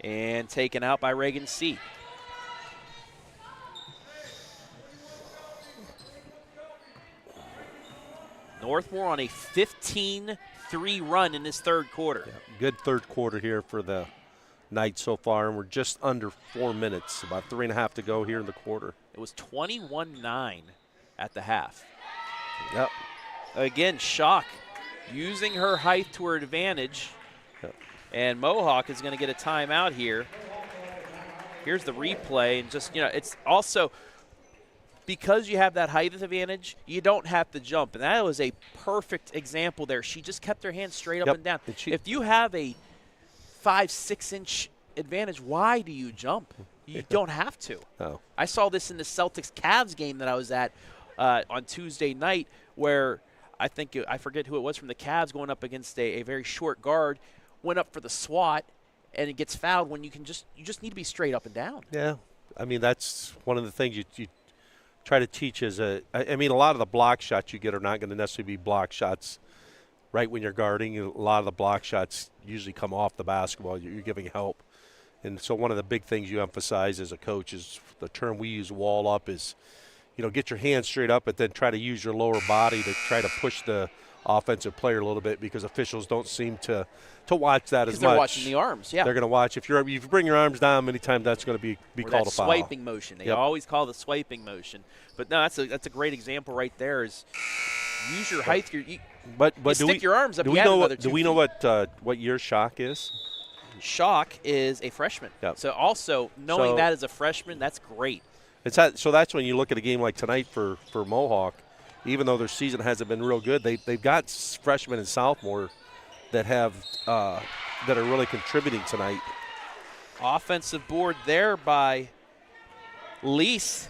and taken out by Reagan C. Northmor on a 15-3 run in this third quarter.
Yeah, good third quarter here for the Knights so far, and we're just under 4 minutes, about 3.5 to go here in the quarter.
It was 21-9 at the half.
Yep.
Again, Schock using her height to her advantage.
Yep.
And Mohawk is going to get a timeout here. Here's the replay, and just, it's also because you have that height advantage, you don't have to jump. And that was a perfect example there. She just kept her hands straight up and down. If you have a 5-6 inch advantage, why do you jump? You don't have to.
Oh.
I saw this in the Celtics-Cavs game that I was at on Tuesday night, where I forget who it was from the Cavs going up against a very short guard, went up for the swat, and it gets fouled when you just need to be straight up and down.
Yeah, I mean, that's one of the things you try to teach a lot of the block shots you get are not going to necessarily be block shots right when you're guarding. A lot of the block shots usually come off the basketball. You're giving help. And so one of the big things you emphasize as a coach is the term we use, wall up, is, get your hands straight up, but then try to use your lower body to try to push the offensive player a little bit because officials don't seem to watch that as much.
They're watching the arms, yeah.
They're going to watch. If you bring your arms down many times, that's going to be called a foul.
Swiping motion. They always call the swiping motion. But no, that's a great example right there. Is use your height. But stick your arms up.
Do we know what year Shock is?
Shock is a freshman.
Yep.
So also knowing that as a freshman, that's great.
So that's when you look at a game like tonight for Mohawk. Even though their season hasn't been real good, they've got freshmen and sophomore that are really contributing tonight.
Offensive board there by Lease,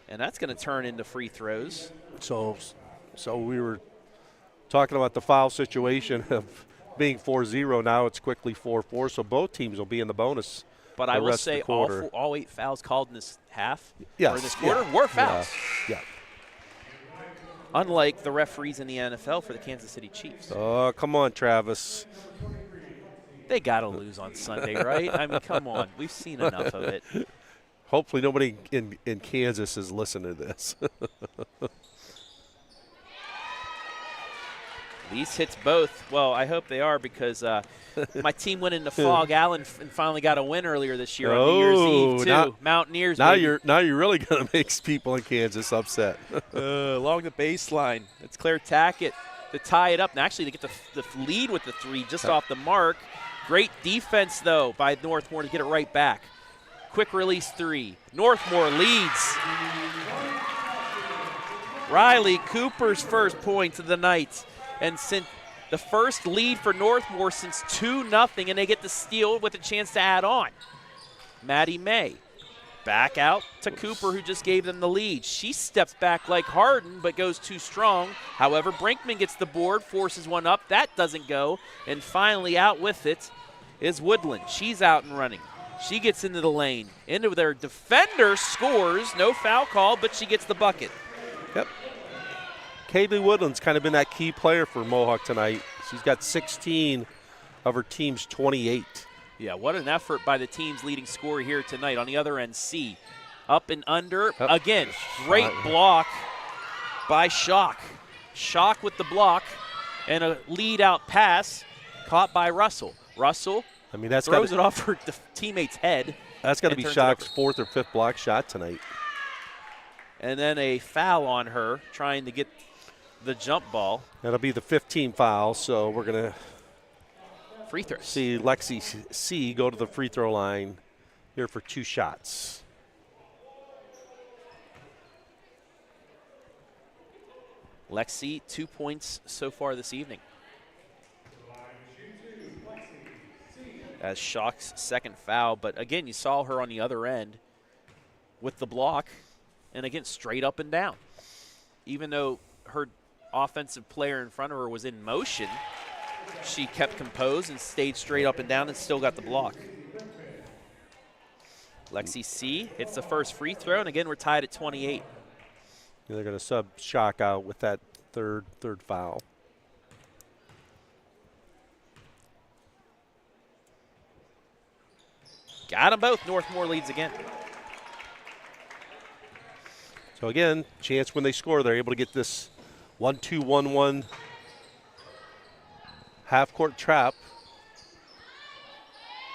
and that's going to turn into free throws.
So we were talking about the foul situation of being 4-0. Now it's quickly 4-4. So both teams will be in the bonus.
But I will say all 8 fouls called in this half or in this quarter were fouls.
Yeah.
Unlike the referees in the NFL for the Kansas City Chiefs.
Oh, come on, Travis.
They got to lose on Sunday, right? I mean, come on. We've seen enough of it.
Hopefully nobody in Kansas is listening to this.
Lease hits both. Well, I hope they are because my team went into Fog Allen and finally got a win earlier this year on New Year's Eve, too. Mountaineers.
Now you're really going to make people in Kansas upset.
Along the baseline. It's Claire Tackett to tie it up. And actually, to get the lead with the 3 just off the mark. Great defense, though, by Northmor to get it right back. Quick release 3. Northmor leads. Riley Cooper's first points of the night. And sent the first lead for Northmor since 2-0, and they get the steal with a chance to add on. Maddie May back out to Cooper, who just gave them the lead. She steps back like Harden, but goes too strong. However, Brinkman gets the board, forces one up. That doesn't go. And finally out with it is Woodland. She's out and running. She gets into the lane. Into their defender, scores. No foul call, but she gets the bucket.
Yep. Katie Woodland's kind of been that key player for Mohawk tonight. She's got 16 of her team's 28.
Yeah, what an effort by the team's leading scorer here tonight. On the other end, C. Up and under. Again, great block by Shock. Shock with the block and a lead-out pass caught by Russell. Russell throws it off her teammate's head.
That's got to be Shock's 4th or 5th block shot tonight.
And then a foul on her trying to get the jump ball.
That'll be the 15th foul, so we're going to
free throws.
See Lexi C go to the free throw line here for 2 shots.
Lexi, 2 points so far this evening. As Shock's second foul, but again, you saw her on the other end with the block, and again, straight up and down. Even though her offensive player in front of her was in motion, she kept composed and stayed straight up and down and still got the block. Lexi C hits the first free throw, and again, we're tied at 28.
They're going to sub Shock out with that third foul.
Got them both. Northmor leads again.
So again, chance when they score, they're able to get this 1-2-1-1 half-court trap.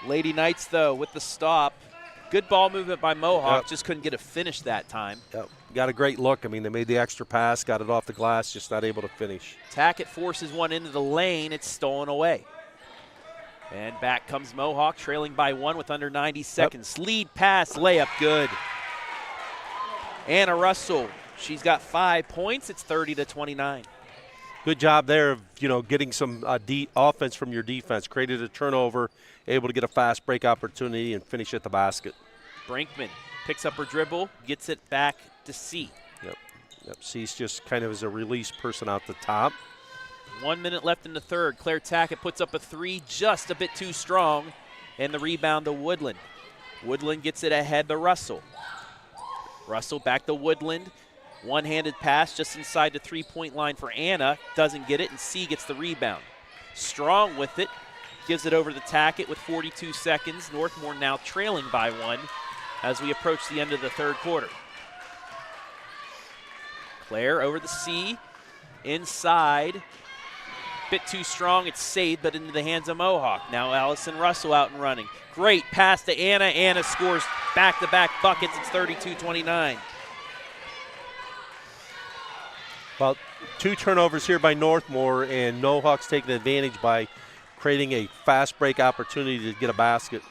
Lady Knights, though, with the stop. Good ball movement by Mohawk. Just couldn't get a finish that time.
Yep. Got a great look. I mean, they made the extra pass, got it off the glass, just not able to finish.
Tackett forces one into the lane. It's stolen away. And back comes Mohawk, trailing by 1 with under 90 seconds. Lead pass, layup, good. Anna Russell, she's got 5 points. It's 30-29.
Good job there of, getting some offense from your defense. Created a turnover, able to get a fast break opportunity and finish at the basket.
Brinkman picks up her dribble, gets it back to C.
Yep. C's just kind of as a release person out the top.
1 minute left in the third. Claire Tackett puts up a 3, just a bit too strong, and the rebound to Woodland. Woodland gets it ahead to Russell. Russell back to Woodland. One-handed pass just inside the three-point line for Anna. Doesn't get it, and C gets the rebound. Strong with it. Gives it over to Tackett with 42 seconds. Northmor now trailing by 1 as we approach the end of the third quarter. Claire over the C. Inside. Bit too strong. It's saved, but into the hands of Mohawk. Now Allison Russell out and running. Great pass to Anna. Anna scores back-to-back buckets. It's 32-29.
Well, 2 turnovers here by Northmor, and Mohawk's taking advantage by creating a fast break opportunity to get a basket.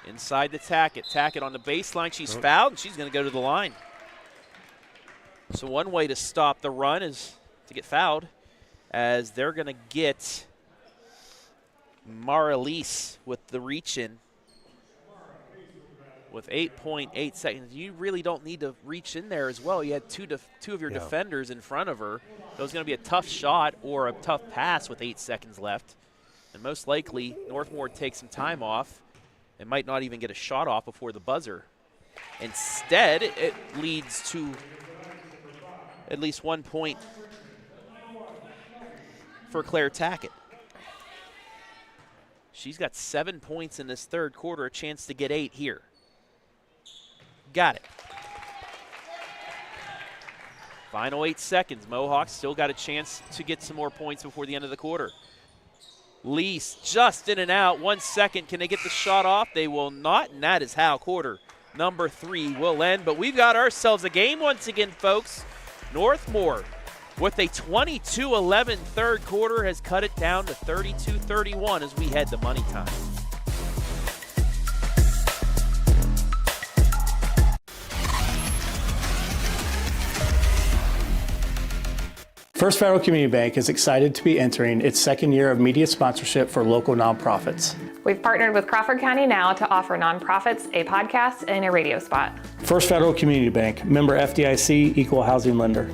Inside to Tackett. Tackett on the baseline. She's fouled, and she's going to go to the line. So one way to stop the run is to get fouled, as they're going to get Maralise with the reach in. With 8.8 seconds, you really don't need to reach in there as well. You had two of your defenders in front of her. It was going to be a tough shot or a tough pass with 8 seconds left. And most likely, Northmor takes some time off and might not even get a shot off before the buzzer. Instead, it leads to at least 1 point for Claire Tackett. She's got 7 points in this third quarter, a chance to get 8 here. Got it. Final 8 seconds. Mohawks still got a chance to get some more points before the end of the quarter. Lease just in and out. 1 second. Can they get the shot off? They will not, and that is how quarter number 3 will end. But we've got ourselves a game once again, folks. Northmor with a 22-11 third quarter has cut it down to 32-31 as we head to money time.
First Federal Community Bank is excited to be entering its second year of media sponsorship for local nonprofits.
We've partnered with Crawford County Now to offer nonprofits a podcast and a radio spot.
First Federal Community Bank, member FDIC, equal housing lender.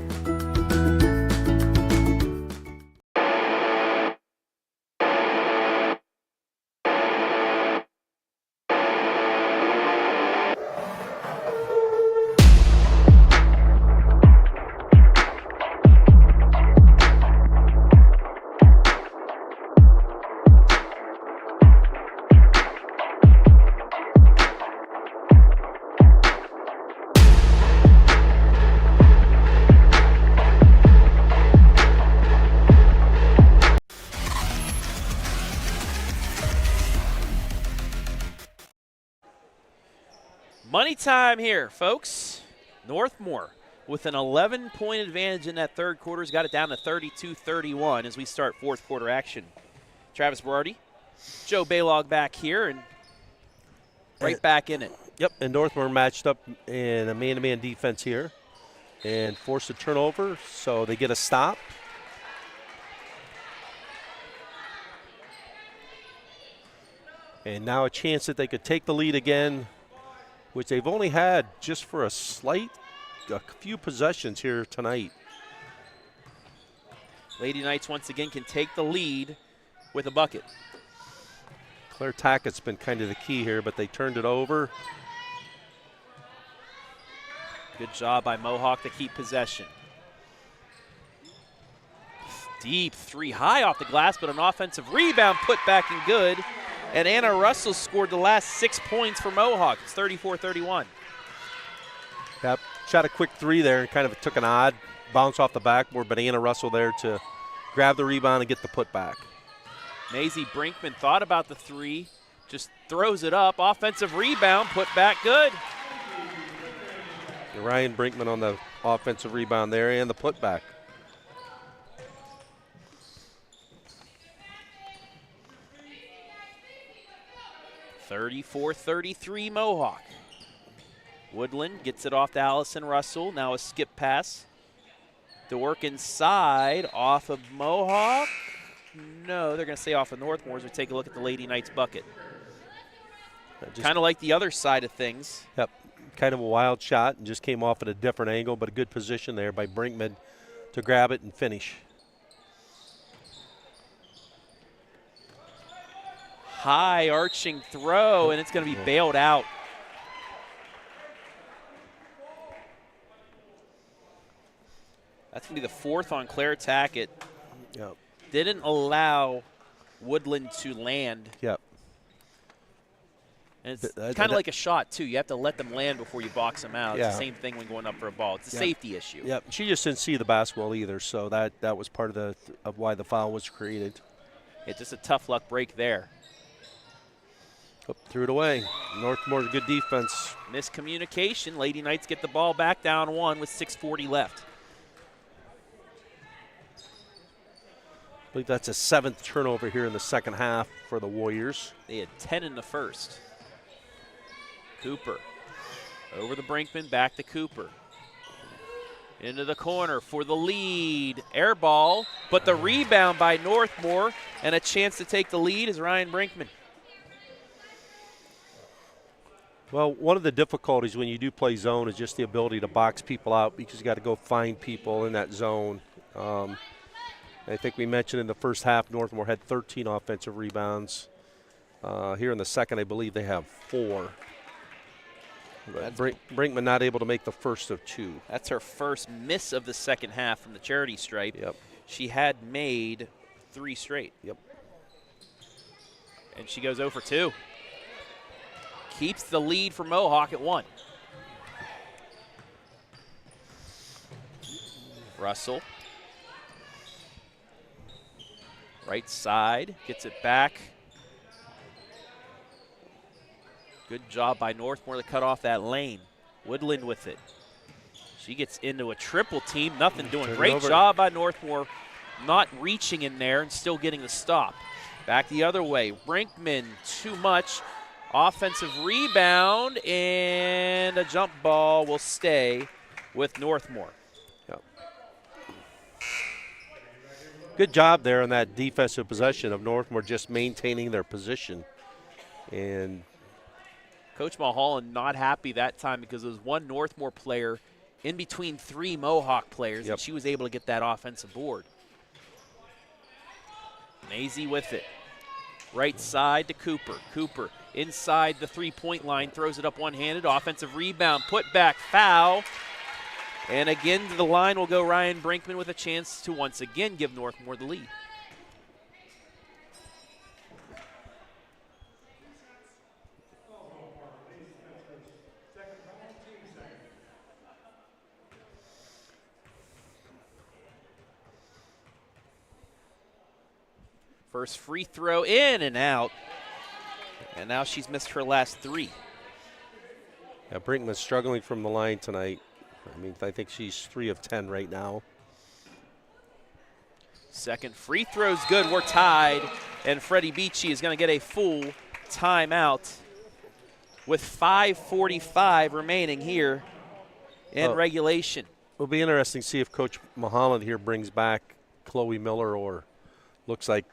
Money time here, folks. Northmor with an 11-point advantage in that third quarter has got it down to 32-31 as we start fourth quarter action. Travis Berardi, Joe Baylog back here and right back in it.
Yep, and Northmor matched up in a man-to-man defense here and forced a turnover, so they get a stop. And now a chance that they could take the lead again, which they've only had just for a few possessions here tonight.
Lady Knights once again can take the lead with a bucket.
Claire Tackett's been kind of the key here, but they turned it over.
Good job by Mohawk to keep possession. Deep three, high off the glass, but an offensive rebound put back and good. And Anna Russell scored the last 6 points for Mohawk. It's 34-31.
Yep, shot a quick three there and kind of took an odd bounce off the backboard, but Anna Russell there to grab the rebound and get the putback.
Maisie Brinkman thought about the three, just throws it up. Offensive rebound, put back good.
And Ryann Brinkman on the offensive rebound there and the putback.
(34-33) Mohawk. Woodland gets it off to Allison Russell. Now a skip pass to work inside off of Mohawk. No, they're going to stay off of Northmor as we take a look at the Lady Knights bucket. Kind of like the other side of things.
Yep, kind of a wild shot and just came off at a different angle, but a good position there by Brinkman to grab it and finish.
High arching throw, and it's going to be bailed out. That's going to be the fourth on Claire Tackett.
Yep.
Didn't allow Woodland to land.
Yep.
And it's kind of like a shot, too. You have to let them land before you box them out. It's the same thing when going up for a ball. It's a safety issue.
Yep. She just didn't see the basketball either, so that was part of why the foul was created.
It's just a tough luck break there.
Threw it away. Northmore, good defense.
Miscommunication. Lady Knights get the ball back down 1 with 6:40 left.
I believe that's a 7th turnover here in the second half for the Warriors.
They had 10 in the first. Cooper over the Brinkman, back to Cooper. Into the corner for the lead. Air ball, but the rebound by Northmor, and a chance to take the lead is Ryann Brinkman.
Well, one of the difficulties when you do play zone is just the ability to box people out because you got to go find people in that zone. I think we mentioned in the first half, Northmor had 13 offensive rebounds. Here in the second, I believe they have 4. Brinkman not able to make the first of 2.
That's her first miss of the second half from the charity stripe.
Yep.
She had made 3 straight.
Yep.
And she goes 0 for 2. Keeps the lead for Mohawk at 1. Russell. Right side, gets it back. Good job by Northmor to cut off that lane. Woodland with it. She gets into a triple team, nothing doing. Great job by Northmor, not reaching in there and still getting the stop. Back the other way, Brinkman, too much. Offensive rebound, and a jump ball will stay with Northmor.
Yep. Good job there on that defensive possession of Northmor, just maintaining their position. And
Coach Mulholland not happy that time because there was one Northmor player in between 3 Mohawk players, and she was able to get that offensive board. Maisie with it. Right side to Cooper. Cooper inside the 3-point line, throws it up one-handed. Offensive rebound, put back, foul. And again to the line will go Ryann Brinkman with a chance to once again give Northmor the lead. First free throw in and out. And now she's missed her last 3.
Yeah, Brinkman's struggling from the line tonight. I mean, I think she's 3 of 10 right now.
Second free throw's good. We're tied. And Freddie Beachy is going to get a full timeout with 5:45 remaining here in regulation.
It'll be interesting to see if Coach Mulholland here brings back Chloe Miller, or looks like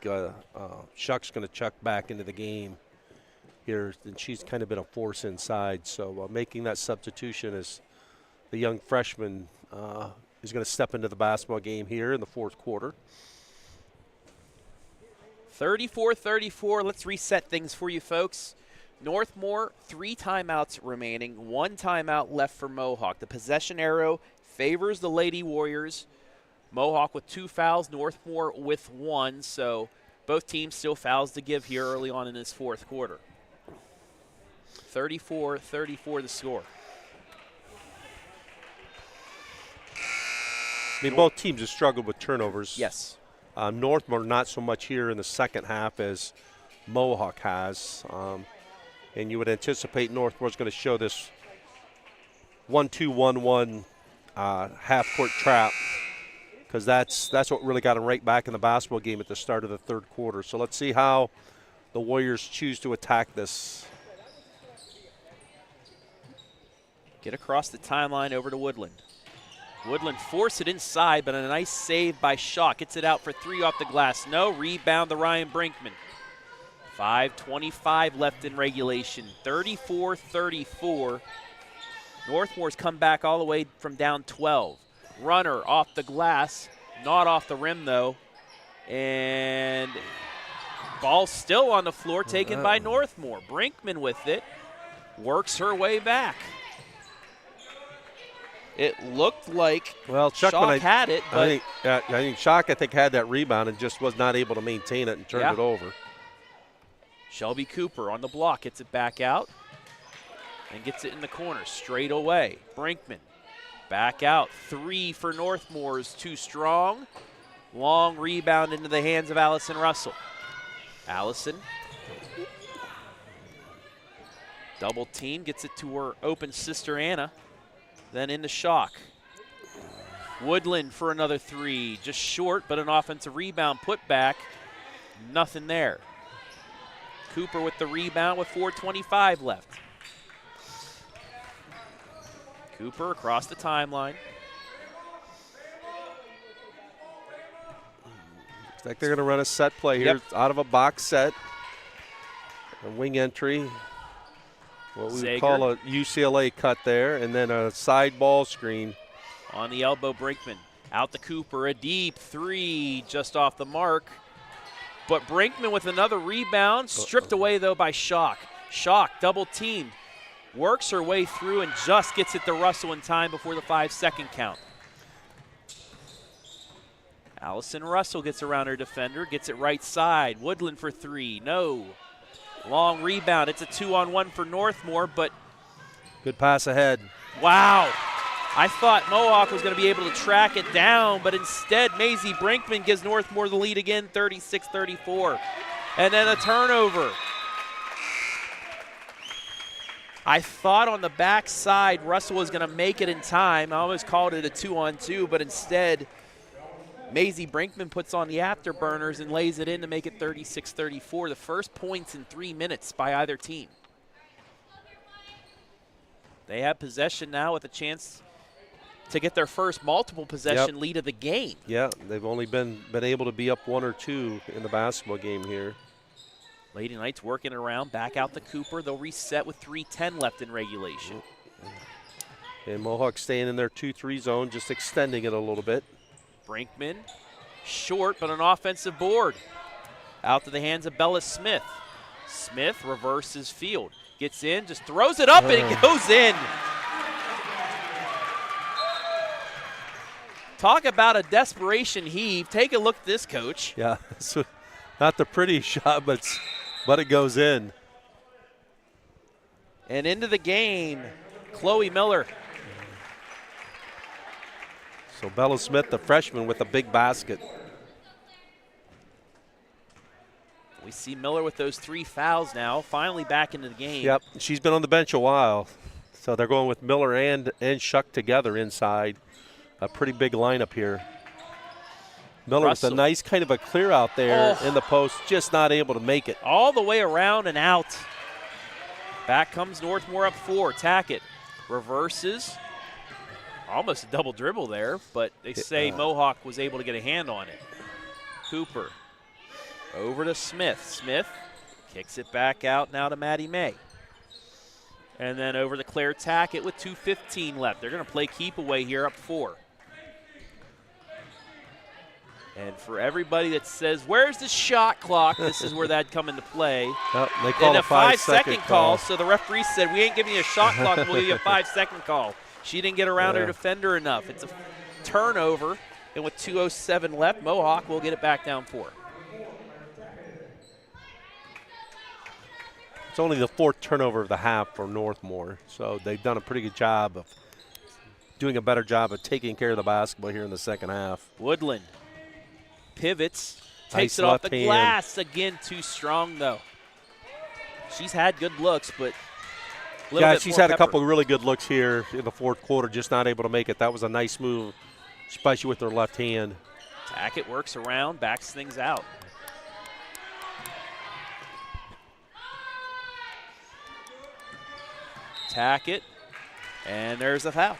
Shuck's going to chuck back into the game here, and she's kind of been a force inside. So making that substitution as the young freshman is going to step into the basketball game here in the fourth quarter.
34-34. Let's reset things for you folks. Northmor, 3 timeouts remaining, 1 timeout left for Mohawk. The possession arrow favors the Lady Warriors. Mohawk with 2 fouls, Northmor with 1. So both teams still fouls to give here early on in this fourth quarter. 34-34 the score.
I mean, both teams have struggled with turnovers.
Yes.
Northmor not so much here in the second half as Mohawk has. And you would anticipate Northmor's going to show this 1-2-1-1 half-court trap, because that's what really got them right back in the basketball game at the start of the third quarter. So let's see how the Warriors choose to attack this.
Get across the timeline over to Woodland. Woodland forced it inside, but a nice save by Shaw. Gets it out for 3 off the glass. No, rebound to Ryann Brinkman. 5:25 left in regulation. 34-34. Northmore's come back all the way from down 12. Runner off the glass, not off the rim though. And ball still on the floor, taken by Northmor. Brinkman with it, works her way back. It looked like Shock had it, but
I think Shock had that rebound and just was not able to maintain it and turn it over.
Shelby Cooper on the block, gets it back out. and gets it in the corner, straight away. Brinkman back out, 3 for Northmor is too strong. Long rebound into the hands of Allison Russell. Allison, double team, gets it to her open sister Anna, then into Shock. Woodland for another 3, just short, but an offensive rebound put back. Nothing there. Cooper with the rebound with 4:25 left. Cooper across the timeline.
Looks like they're going to run a set play here, out of a box set. A wing entry. What we would call a UCLA cut there, and then a side ball screen.
On the elbow, Brinkman. Out to Cooper, a deep 3 just off the mark. But Brinkman with another rebound, stripped away though by Shock. Shock double teamed, works her way through and just gets it to Russell in time before the 5-second count. Allison Russell gets around her defender, gets it right side. Woodland for 3, no. Long rebound, it's a 2-on-1 for Northmor, but.
Good pass ahead.
Wow. I thought Mohawk was going to be able to track it down, but instead Maisie Brinkman gives Northmor the lead again, 36-34. And then a turnover. I thought on the backside Russell was going to make it in time. I almost called it a 2-on-2, but instead Maisie Brinkman puts on the afterburners and lays it in to make it 36-34. The first points in 3 minutes by either team. They have possession now with a chance to get their first multiple possession lead of the game.
Yeah, they've only been able to be up 1 or 2 in the basketball game here.
Lady Knights working it around, back out to Cooper. They'll reset with 3:10 left in regulation.
And Mohawk staying in their 2-3 zone, just extending it a little bit.
Brinkman, short, but an offensive board. Out to the hands of Bella Smith. Smith reverses field. Gets in, just throws it up, and it goes in. Talk about a desperation heave. Take a look at this, Coach.
Yeah, so not the pretty shot, but it goes in.
And into the game, Chloe Miller.
So Bella Smith, the freshman, with a big basket.
We see Miller with those 3 fouls now, finally back into the game.
Yep, she's been on the bench a while. So they're going with Miller and Shuck together inside. A pretty big lineup here. Miller Russell with a nice kind of a clear out there in the post, just not able to make it.
All the way around and out. Back comes Northmor up 4. Tackett reverses. Almost a double dribble there, but they say Mohawk was able to get a hand on it. Cooper over to Smith. Smith kicks it back out now to Maddie May. And then over to Claire Tackett with 2:15 left. They're going to play keep away here up 4. And for everybody that says, where's the shot clock, this is where that'd come into play.
They call
a
a 5-second
call. So the referee said, we ain't giving you a shot clock, we'll give you a 5-second call. She didn't get around her defender enough. It's a turnover, and with 2:07 left, Mohawk will get it back down 4.
It's only the 4th turnover of the half for Northmor, so they've done a pretty good job of doing a better job of taking care of the basketball here in the second half.
Woodland pivots, takes
Nice
it off the
left hand.
glass. Again, too strong, though. She's had good looks, but
yeah, she's had a couple of really good looks here in the 4th quarter, just not able to make it. That was a nice move, especially with her left hand.
Tackett works around, backs things out. Tackett, and there's a foul.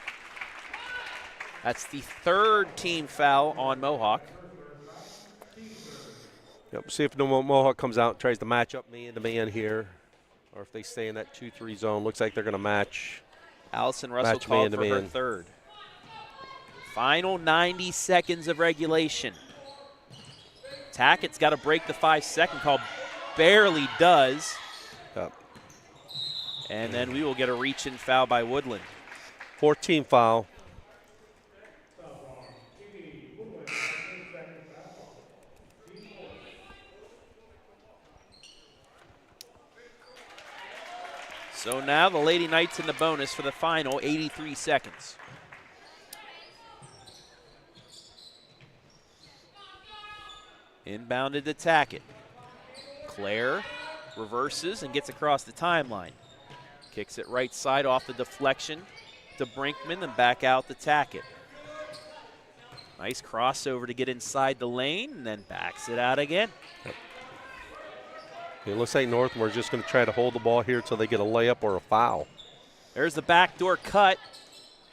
That's the 3rd team foul on Mohawk.
Yep, see if Mohawk comes out and tries to match up man-to-man here, or if they stay in that 2-3 zone. Looks like they're going to match.
Allison Russell called for her 3rd. Final 90 seconds of regulation. Tackett's got to break the 5-second call. Barely does.
Yep.
And then we will get a reach-in foul by Woodland.
4th team foul.
So now the Lady Knights in the bonus for the final 83 seconds. Inbounded to Tackett. Claire reverses and gets across the timeline. Kicks it right side off the deflection to Brinkman and back out to Tackett. Nice crossover to get inside the lane and then backs it out again.
Yep. It looks like Northmore is just going to try to hold the ball here until they get a layup or a foul.
There's the backdoor cut.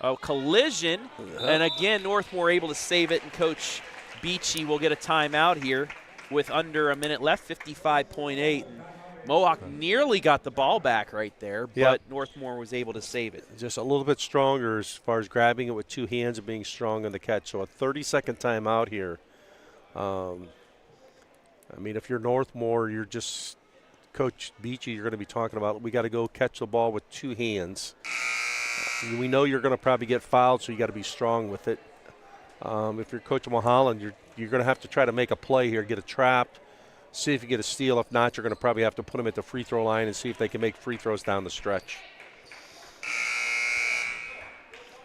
A collision. And again, Northmore able to save it, and Coach Beachy will get a timeout here with under a minute left, 55.8. And Mohawk nearly got the ball back right there, but Northmore was able to save it.
Just a little bit stronger as far as grabbing it with two hands and being strong on the catch. So a 30-second timeout here. I mean, if you're Northmore, you're just Coach Beachy, you're going to be talking about, we got to go catch the ball with two hands. We know you're going to probably get fouled, so you got to be strong with it. If you're Coach Mulholland, you're going to have to try to make a play here, get a trap, see if you get a steal. If not, you're going to probably have to put them at the free throw line and see if they can make free throws down the stretch.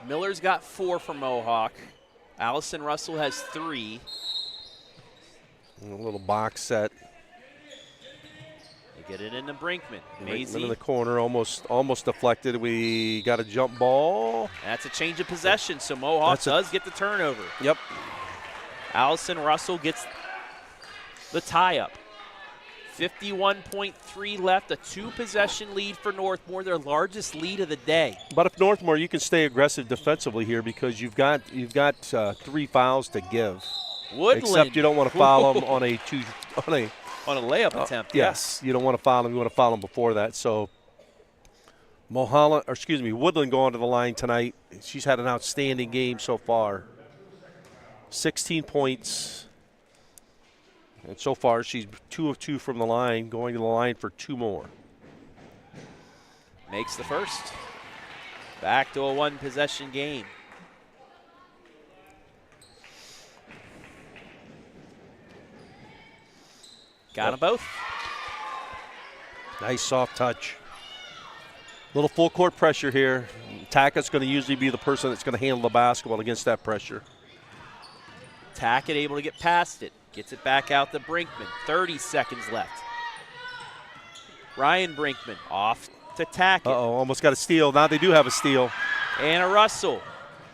Miller's got 4 for Mohawk. Allison Russell has 3.
A little box set.
They get it into Brinkman.
Brinkman in the corner, almost deflected. We got a jump ball.
That's a change of possession, so Mohawk does get the turnover.
Yep.
Allison Russell gets the tie-up. 51.3 left, a 2-possession lead for Northmore, their largest lead of the day.
But if Northmore, you can stay aggressive defensively here because you've got 3 fouls to give.
Woodland.
Except you don't want to foul them on a
layup attempt.
Yes, you don't want to foul them. You want to foul them before that. So Woodland going to the line tonight. She's had an outstanding game so far. 16 points. And so far, she's 2 of 2 from the line, going to the line for 2 more.
Makes the first. Back to a 1-possession game. Got them both.
Nice soft touch. Little full court pressure here. Tackett's going to usually be the person that's going to handle the basketball against that pressure.
Tackett able to get past it. Gets it back out to Brinkman. 30 seconds left. Ryann Brinkman off to Tackett.
Almost got a steal. Now they do have a steal.
Anna Russell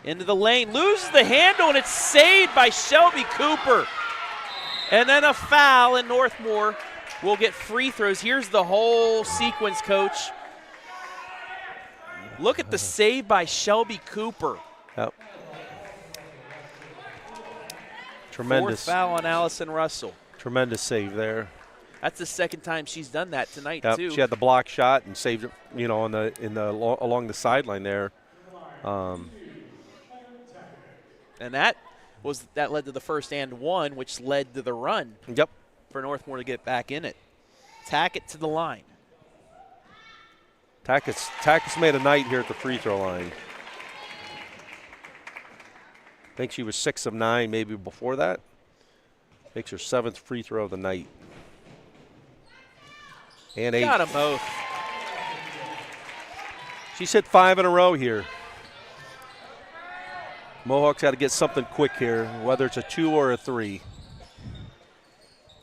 into the lane. Loses the handle, and it's saved by Shelby Cooper. And then a foul, and Northmore will get free throws. Here's the whole sequence, Coach. Look at the save by Shelby Cooper.
Yep. Tremendous.
4th foul on Allison Russell.
Tremendous save there.
That's the 2nd time she's done that tonight, too.
She had the block shot and saved it, along the sideline there.
And that led to the first and 1, which led to the run.
Yep.
For Northmore to get back in it. Tackett to the line.
Tackett's made a night here at the free throw line. I think she was 6 of 9 maybe before that. Makes her 7th free throw of the night. And 8.
Got them both.
She's hit 5 in a row here. Mohawk's got to get something quick here, whether it's a 2 or a 3.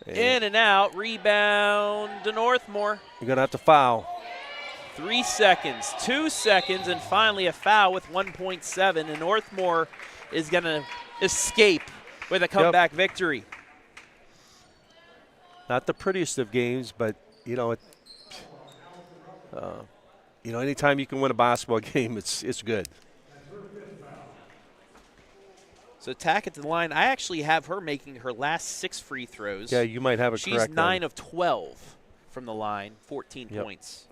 In and out, rebound to Northmore.
You're going to have to foul.
3 seconds, 2 seconds, and finally a foul with 1.7, and Northmore is going to escape with a comeback victory.
Not the prettiest of games, but, anytime you can win a basketball game, it's good.
So Tackett to the line. I actually have her making her last 6 free throws.
Yeah, you might have it correct.
She's 9 of 12 from the line, 14 points.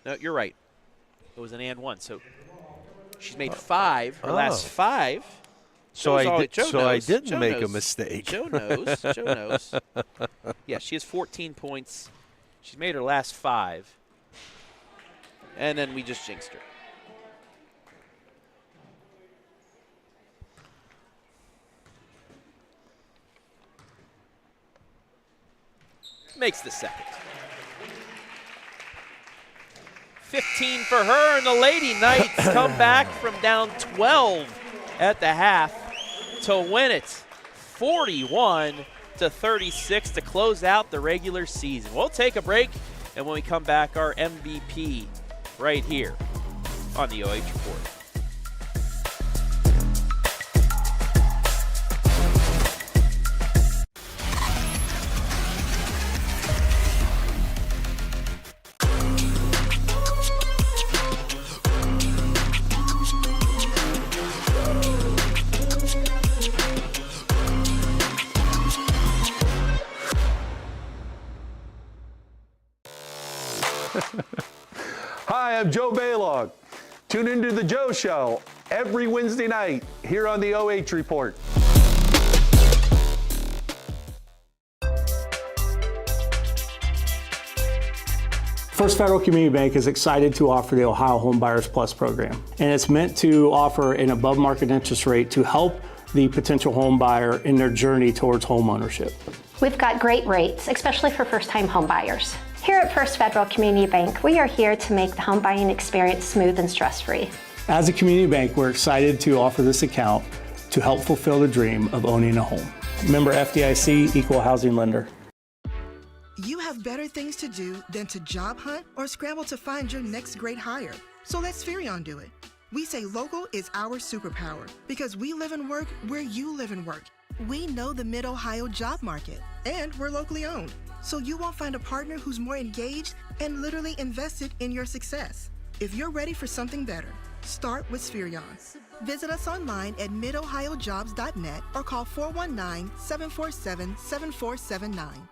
No, you're right. It was an and 1. So she's made 5. Her last 5.
So I didn't make a mistake.
Joe knows. Joe knows. Yeah, she has 14 points. She's made her last 5. And then we just jinxed her. makes the second. 15 for her, and the Lady Knights come back from down 12 at the half to win it 41-36 to close out the regular season. We'll take a break, and when we come back, our MVP right here on the OH Report.
Hi, I'm Joe Baylog. Tune into the Joe Show every Wednesday night here on the OH Report.
First Federal Community Bank is excited to offer the Ohio Homebuyers Plus program, and it's meant to offer an above-market interest rate to help the potential home buyer in their journey towards home ownership.
We've got great rates, especially for first-time home buyers. Here at First Federal Community Bank, we are here to make the home buying experience smooth and stress-free.
As a community bank, we're excited to offer this account to help fulfill the dream of owning a home. Member FDIC, Equal Housing Lender.
You have better things to do than to job hunt or scramble to find your next great hire. So let Spherion do it. We say local is our superpower because we live and work where you live and work. We know the Mid-Ohio job market, and we're locally owned. So you won't find a partner who's more engaged and literally invested in your success. If you're ready for something better, start with Spherion. Visit us online at midohiojobs.net or call 419-747-7479.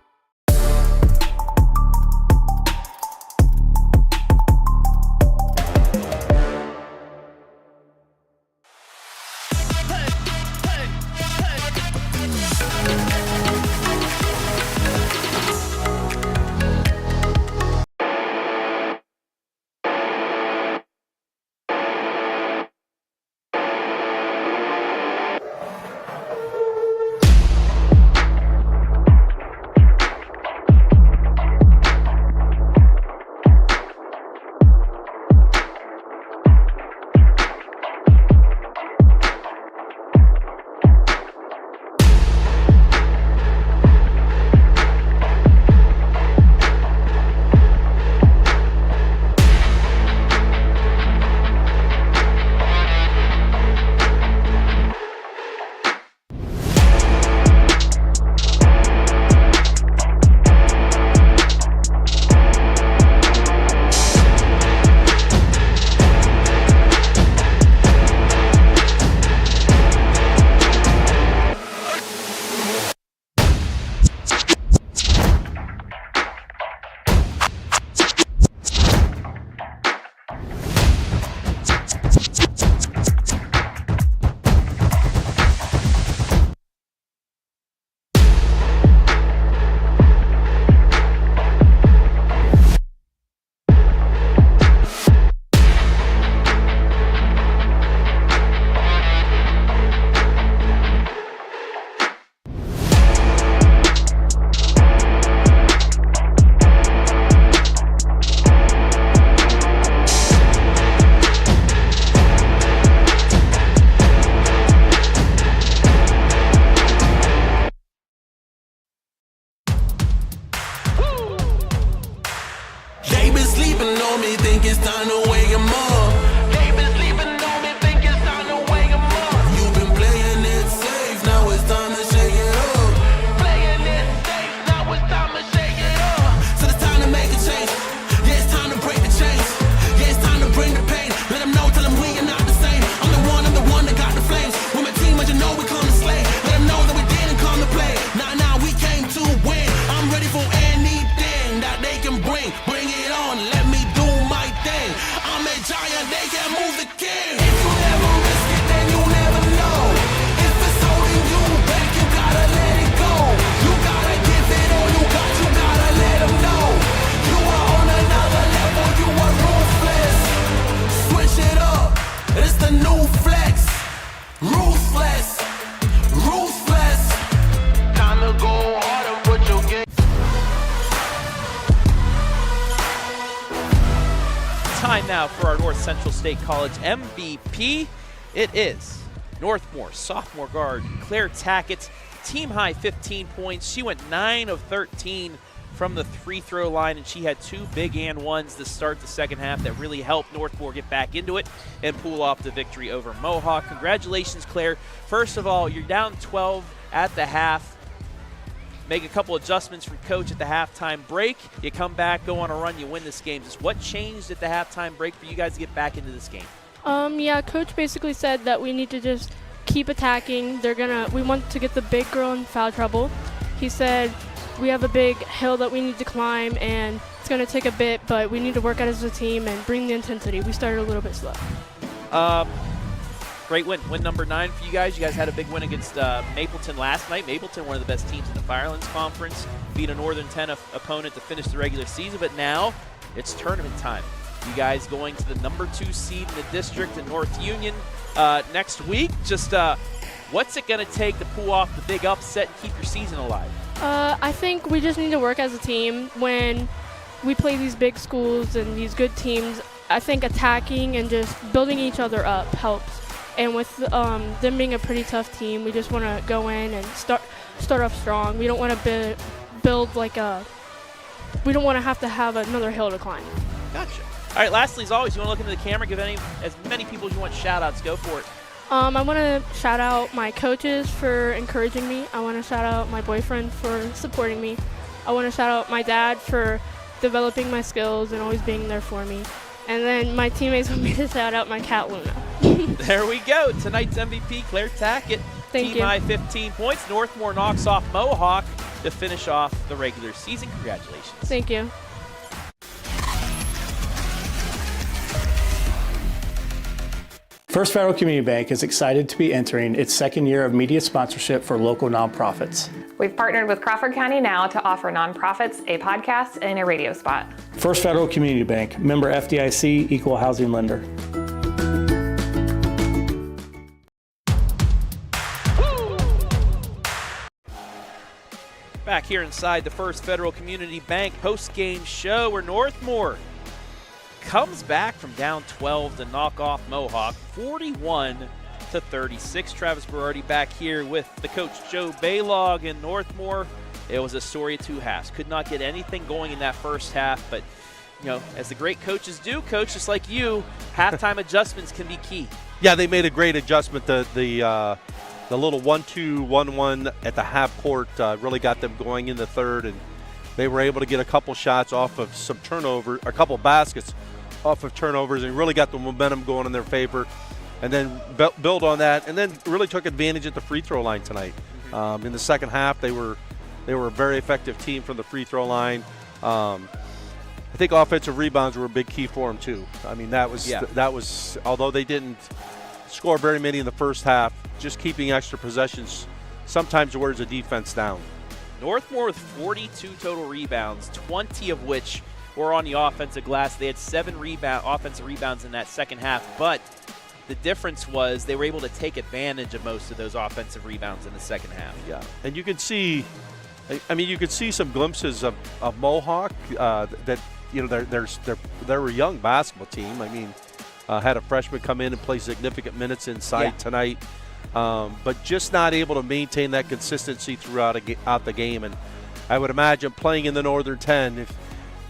Time now for our North Central State College MVP. It is Northmor sophomore guard Claire Tackett. Team high 15 points. She went 9 of 13 from the free throw line, and she had 2 big and ones to start the second half that really helped Northmor get back into it and pull off the victory over Mohawk. Congratulations, Claire. First of all, you're down 12 at the half. Make a couple adjustments from coach at the halftime break. You come back, go on a run, you win this game. Just what changed at the halftime break for you guys to get back into this game?
Yeah, coach basically said that we need to just keep attacking. We want to get the big girl in foul trouble. He said we have a big hill that we need to climb, and it's going to take a bit, but we need to work out as a team and bring the intensity. We started a little bit slow.
Great win. Win number 9 for you guys. You guys had a big win against Mapleton last night. Mapleton, one of the best teams in the Firelands Conference, beat a Northern 10 opponent to finish the regular season, but now it's tournament time. You guys going to the number 2 seed in the district in North Union next week. Just what's it going to take to pull off the big upset and keep your season alive?
I think we just need to work as a team. When we play these big schools and these good teams, I think attacking and just building each other up helps. And with them being a pretty tough team, we just want to go in and start off strong. We don't want to build like we don't want to have another hill to climb.
Gotcha. All right, lastly, as always, you want to look into the camera, give as many people as you want shout-outs. Go for it.
I want to shout out my coaches for encouraging me. I want to shout out my boyfriend for supporting me. I want to shout out my dad for developing my skills and always being there for me. And then my teammates want me to shout out my cat, Luna.
There we go. Tonight's MVP, Claire Tackett.
Thank you.
Team high 15 points. Northmor knocks off Mohawk to finish off the regular season. Congratulations.
Thank you.
First Federal Community Bank is excited to be entering its second year of media sponsorship for local nonprofits.
We've partnered with Crawford County Now to offer nonprofits a podcast and a radio spot.
First Federal Community Bank, member FDIC, equal housing lender.
Back here inside the First Federal Community Bank post-game show where Northmor comes back from down 12 to knock off Mohawk 41-36. Travis Berardi back here with the coach Joe Baylog in Northmor. It was a story of 2 halves. Could not get anything going in that first half, but you know, as the great coaches do, coach, just like you, halftime adjustments can be key.
Yeah, they made a great adjustment. The little 1-2, 1-1 at the half court really got them going in the third, and they were able to get a couple shots off of some turnover, a couple baskets off of turnovers, and really got the momentum going in their favor, and then build on that, and then really took advantage at the free throw line tonight. In the second half, they were a very effective team from the free throw line. I think offensive rebounds were a big key for them too. I mean, that was although they didn't score very many in the first half, just keeping extra possessions sometimes wears the defense down.
Northmor with 42 total rebounds, 20 of which were on the offensive glass. They had 7 offensive rebounds in that second half, but the difference was they were able to take advantage of most of those offensive rebounds in the second half.
Yeah, and you could see, I mean, you could see some glimpses of Mohawk that, you know, they're a young basketball team. I mean, had a freshman come in and play significant minutes inside tonight, but just not able to maintain that consistency throughout the game. And I would imagine playing in the Northern 10, if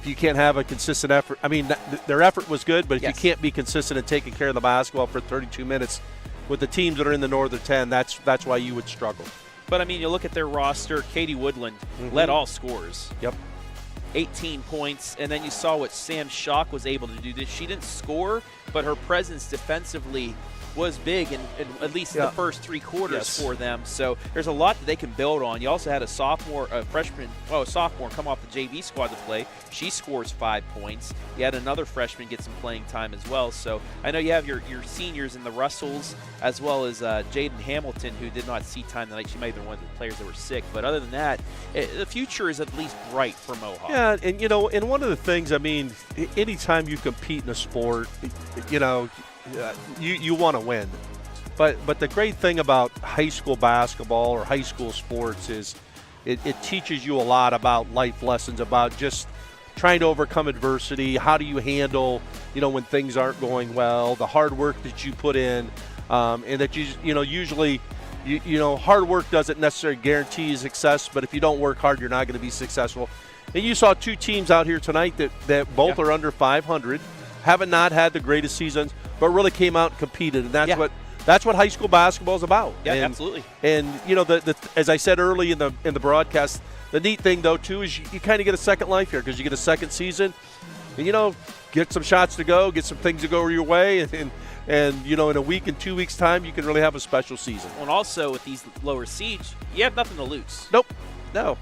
you can't have a consistent effort, I mean, their effort was good, but if you can't be consistent in taking care of the basketball for 32 minutes with the teams that are in the Northern 10, that's why you would struggle.
But, I mean, you look at their roster, Katie Woodland led all scorers.
Yep.
18 points, and then you saw what Sam Schock was able to do. She didn't score, but her presence defensively was big in at least the first 3 quarters for them. So there's a lot that they can build on. You also had a sophomore come off the JV squad to play. She scores 5 points. You had another freshman get some playing time as well. So I know you have your seniors in the Russells as well as Jaden Hamilton, who did not see time tonight. She might have been one of the players that were sick. But other than that, the future is at least bright for Mohawk.
Yeah, and you know, and one of the things, I mean, anytime you compete in a sport, you know, you want to win, but the great thing about high school basketball or high school sports is it teaches you a lot about life lessons, about just trying to overcome adversity. How do you handle when things aren't going well, the hard work that you put in, and that usually hard work doesn't necessarily guarantee success, but if you don't work hard, you're not going to be successful. And you saw two teams out here tonight that both are under 500, haven't not had the greatest seasons, but really came out and competed, and that's what high school basketball is about.
Yeah,
and,
absolutely.
And as I said early in the broadcast, the neat thing though too is you kind of get a second life here because you get a second season, and get some shots to go, get some things to go your way, and in a week and 2 weeks time you can really have a special season.
And also with these lower seeds, you have nothing to lose.
Nope, no.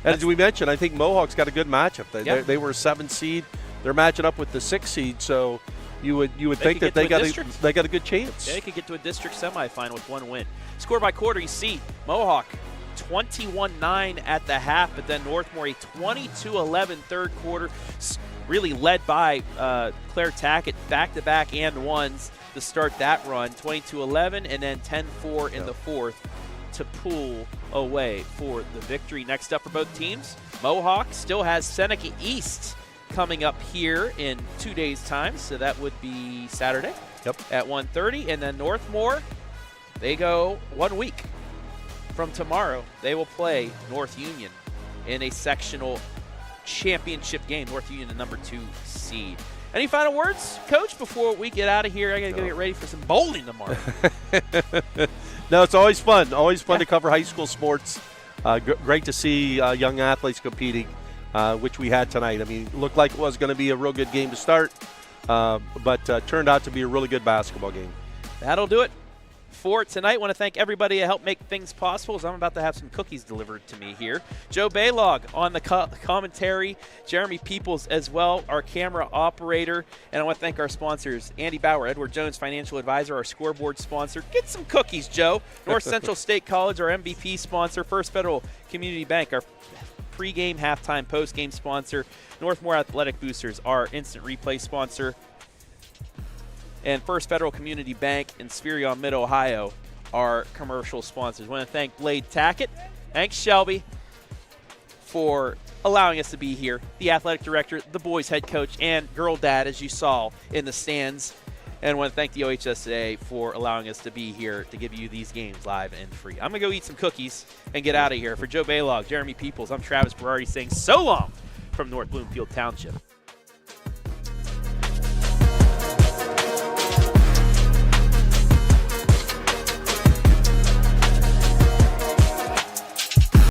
And as we mentioned, I think Mohawk's got a good matchup. They were a 7 seed. They're matching up with the 6 seed, so you would think that they got a good chance.
Yeah, they could get to a district semifinal with 1 win. Score by quarter, you see Mohawk 21-9 at the half, but then Northmor a 22-11 third quarter, really led by Claire Tackett, back-to-back and ones to start that run, 22-11, and then 10-4 in the fourth to pull away for the victory. Next up for both teams, Mohawk still has Seneca East coming up here in 2 days' time, so that would be Saturday at 1:30, and then Northmor, they go 1 week from tomorrow. They will play North Union in a sectional championship game. North Union, the number 2 seed. Any final words, Coach, before we get out of here? I got to go get ready for some bowling tomorrow.
No, it's always fun. Always fun to cover high school sports. Great to see young athletes competing, which we had tonight. I mean, it looked like it was going to be a real good game to start, but turned out to be a really good basketball game.
That'll do it for tonight. I want to thank everybody that helped make things possible, as I'm about to have some cookies delivered to me here. Joe Baylog on the commentary, Jeremy Peoples as well, our camera operator, and I want to thank our sponsors, Andy Bauer, Edward Jones Financial Advisor, our scoreboard sponsor. Get some cookies, Joe. North Central State College, our MVP sponsor, First Federal Community Bank, our pregame, halftime, postgame sponsor, Northmore Athletic Boosters, our instant replay sponsor, and First Federal Community Bank and Spherion Mid-Ohio are commercial sponsors. I want to thank Blade Tackett. Thanks, Shelby, for allowing us to be here. The athletic director, the boys head coach, and girl dad, as you saw in the stands. And I want to thank the OHSAA for allowing us to be here to give you these games live and free. I'm going to go eat some cookies and get out of here. For Joe Baylog, Jeremy Peoples, I'm Travis Berardi saying so long from North Bloomfield Township.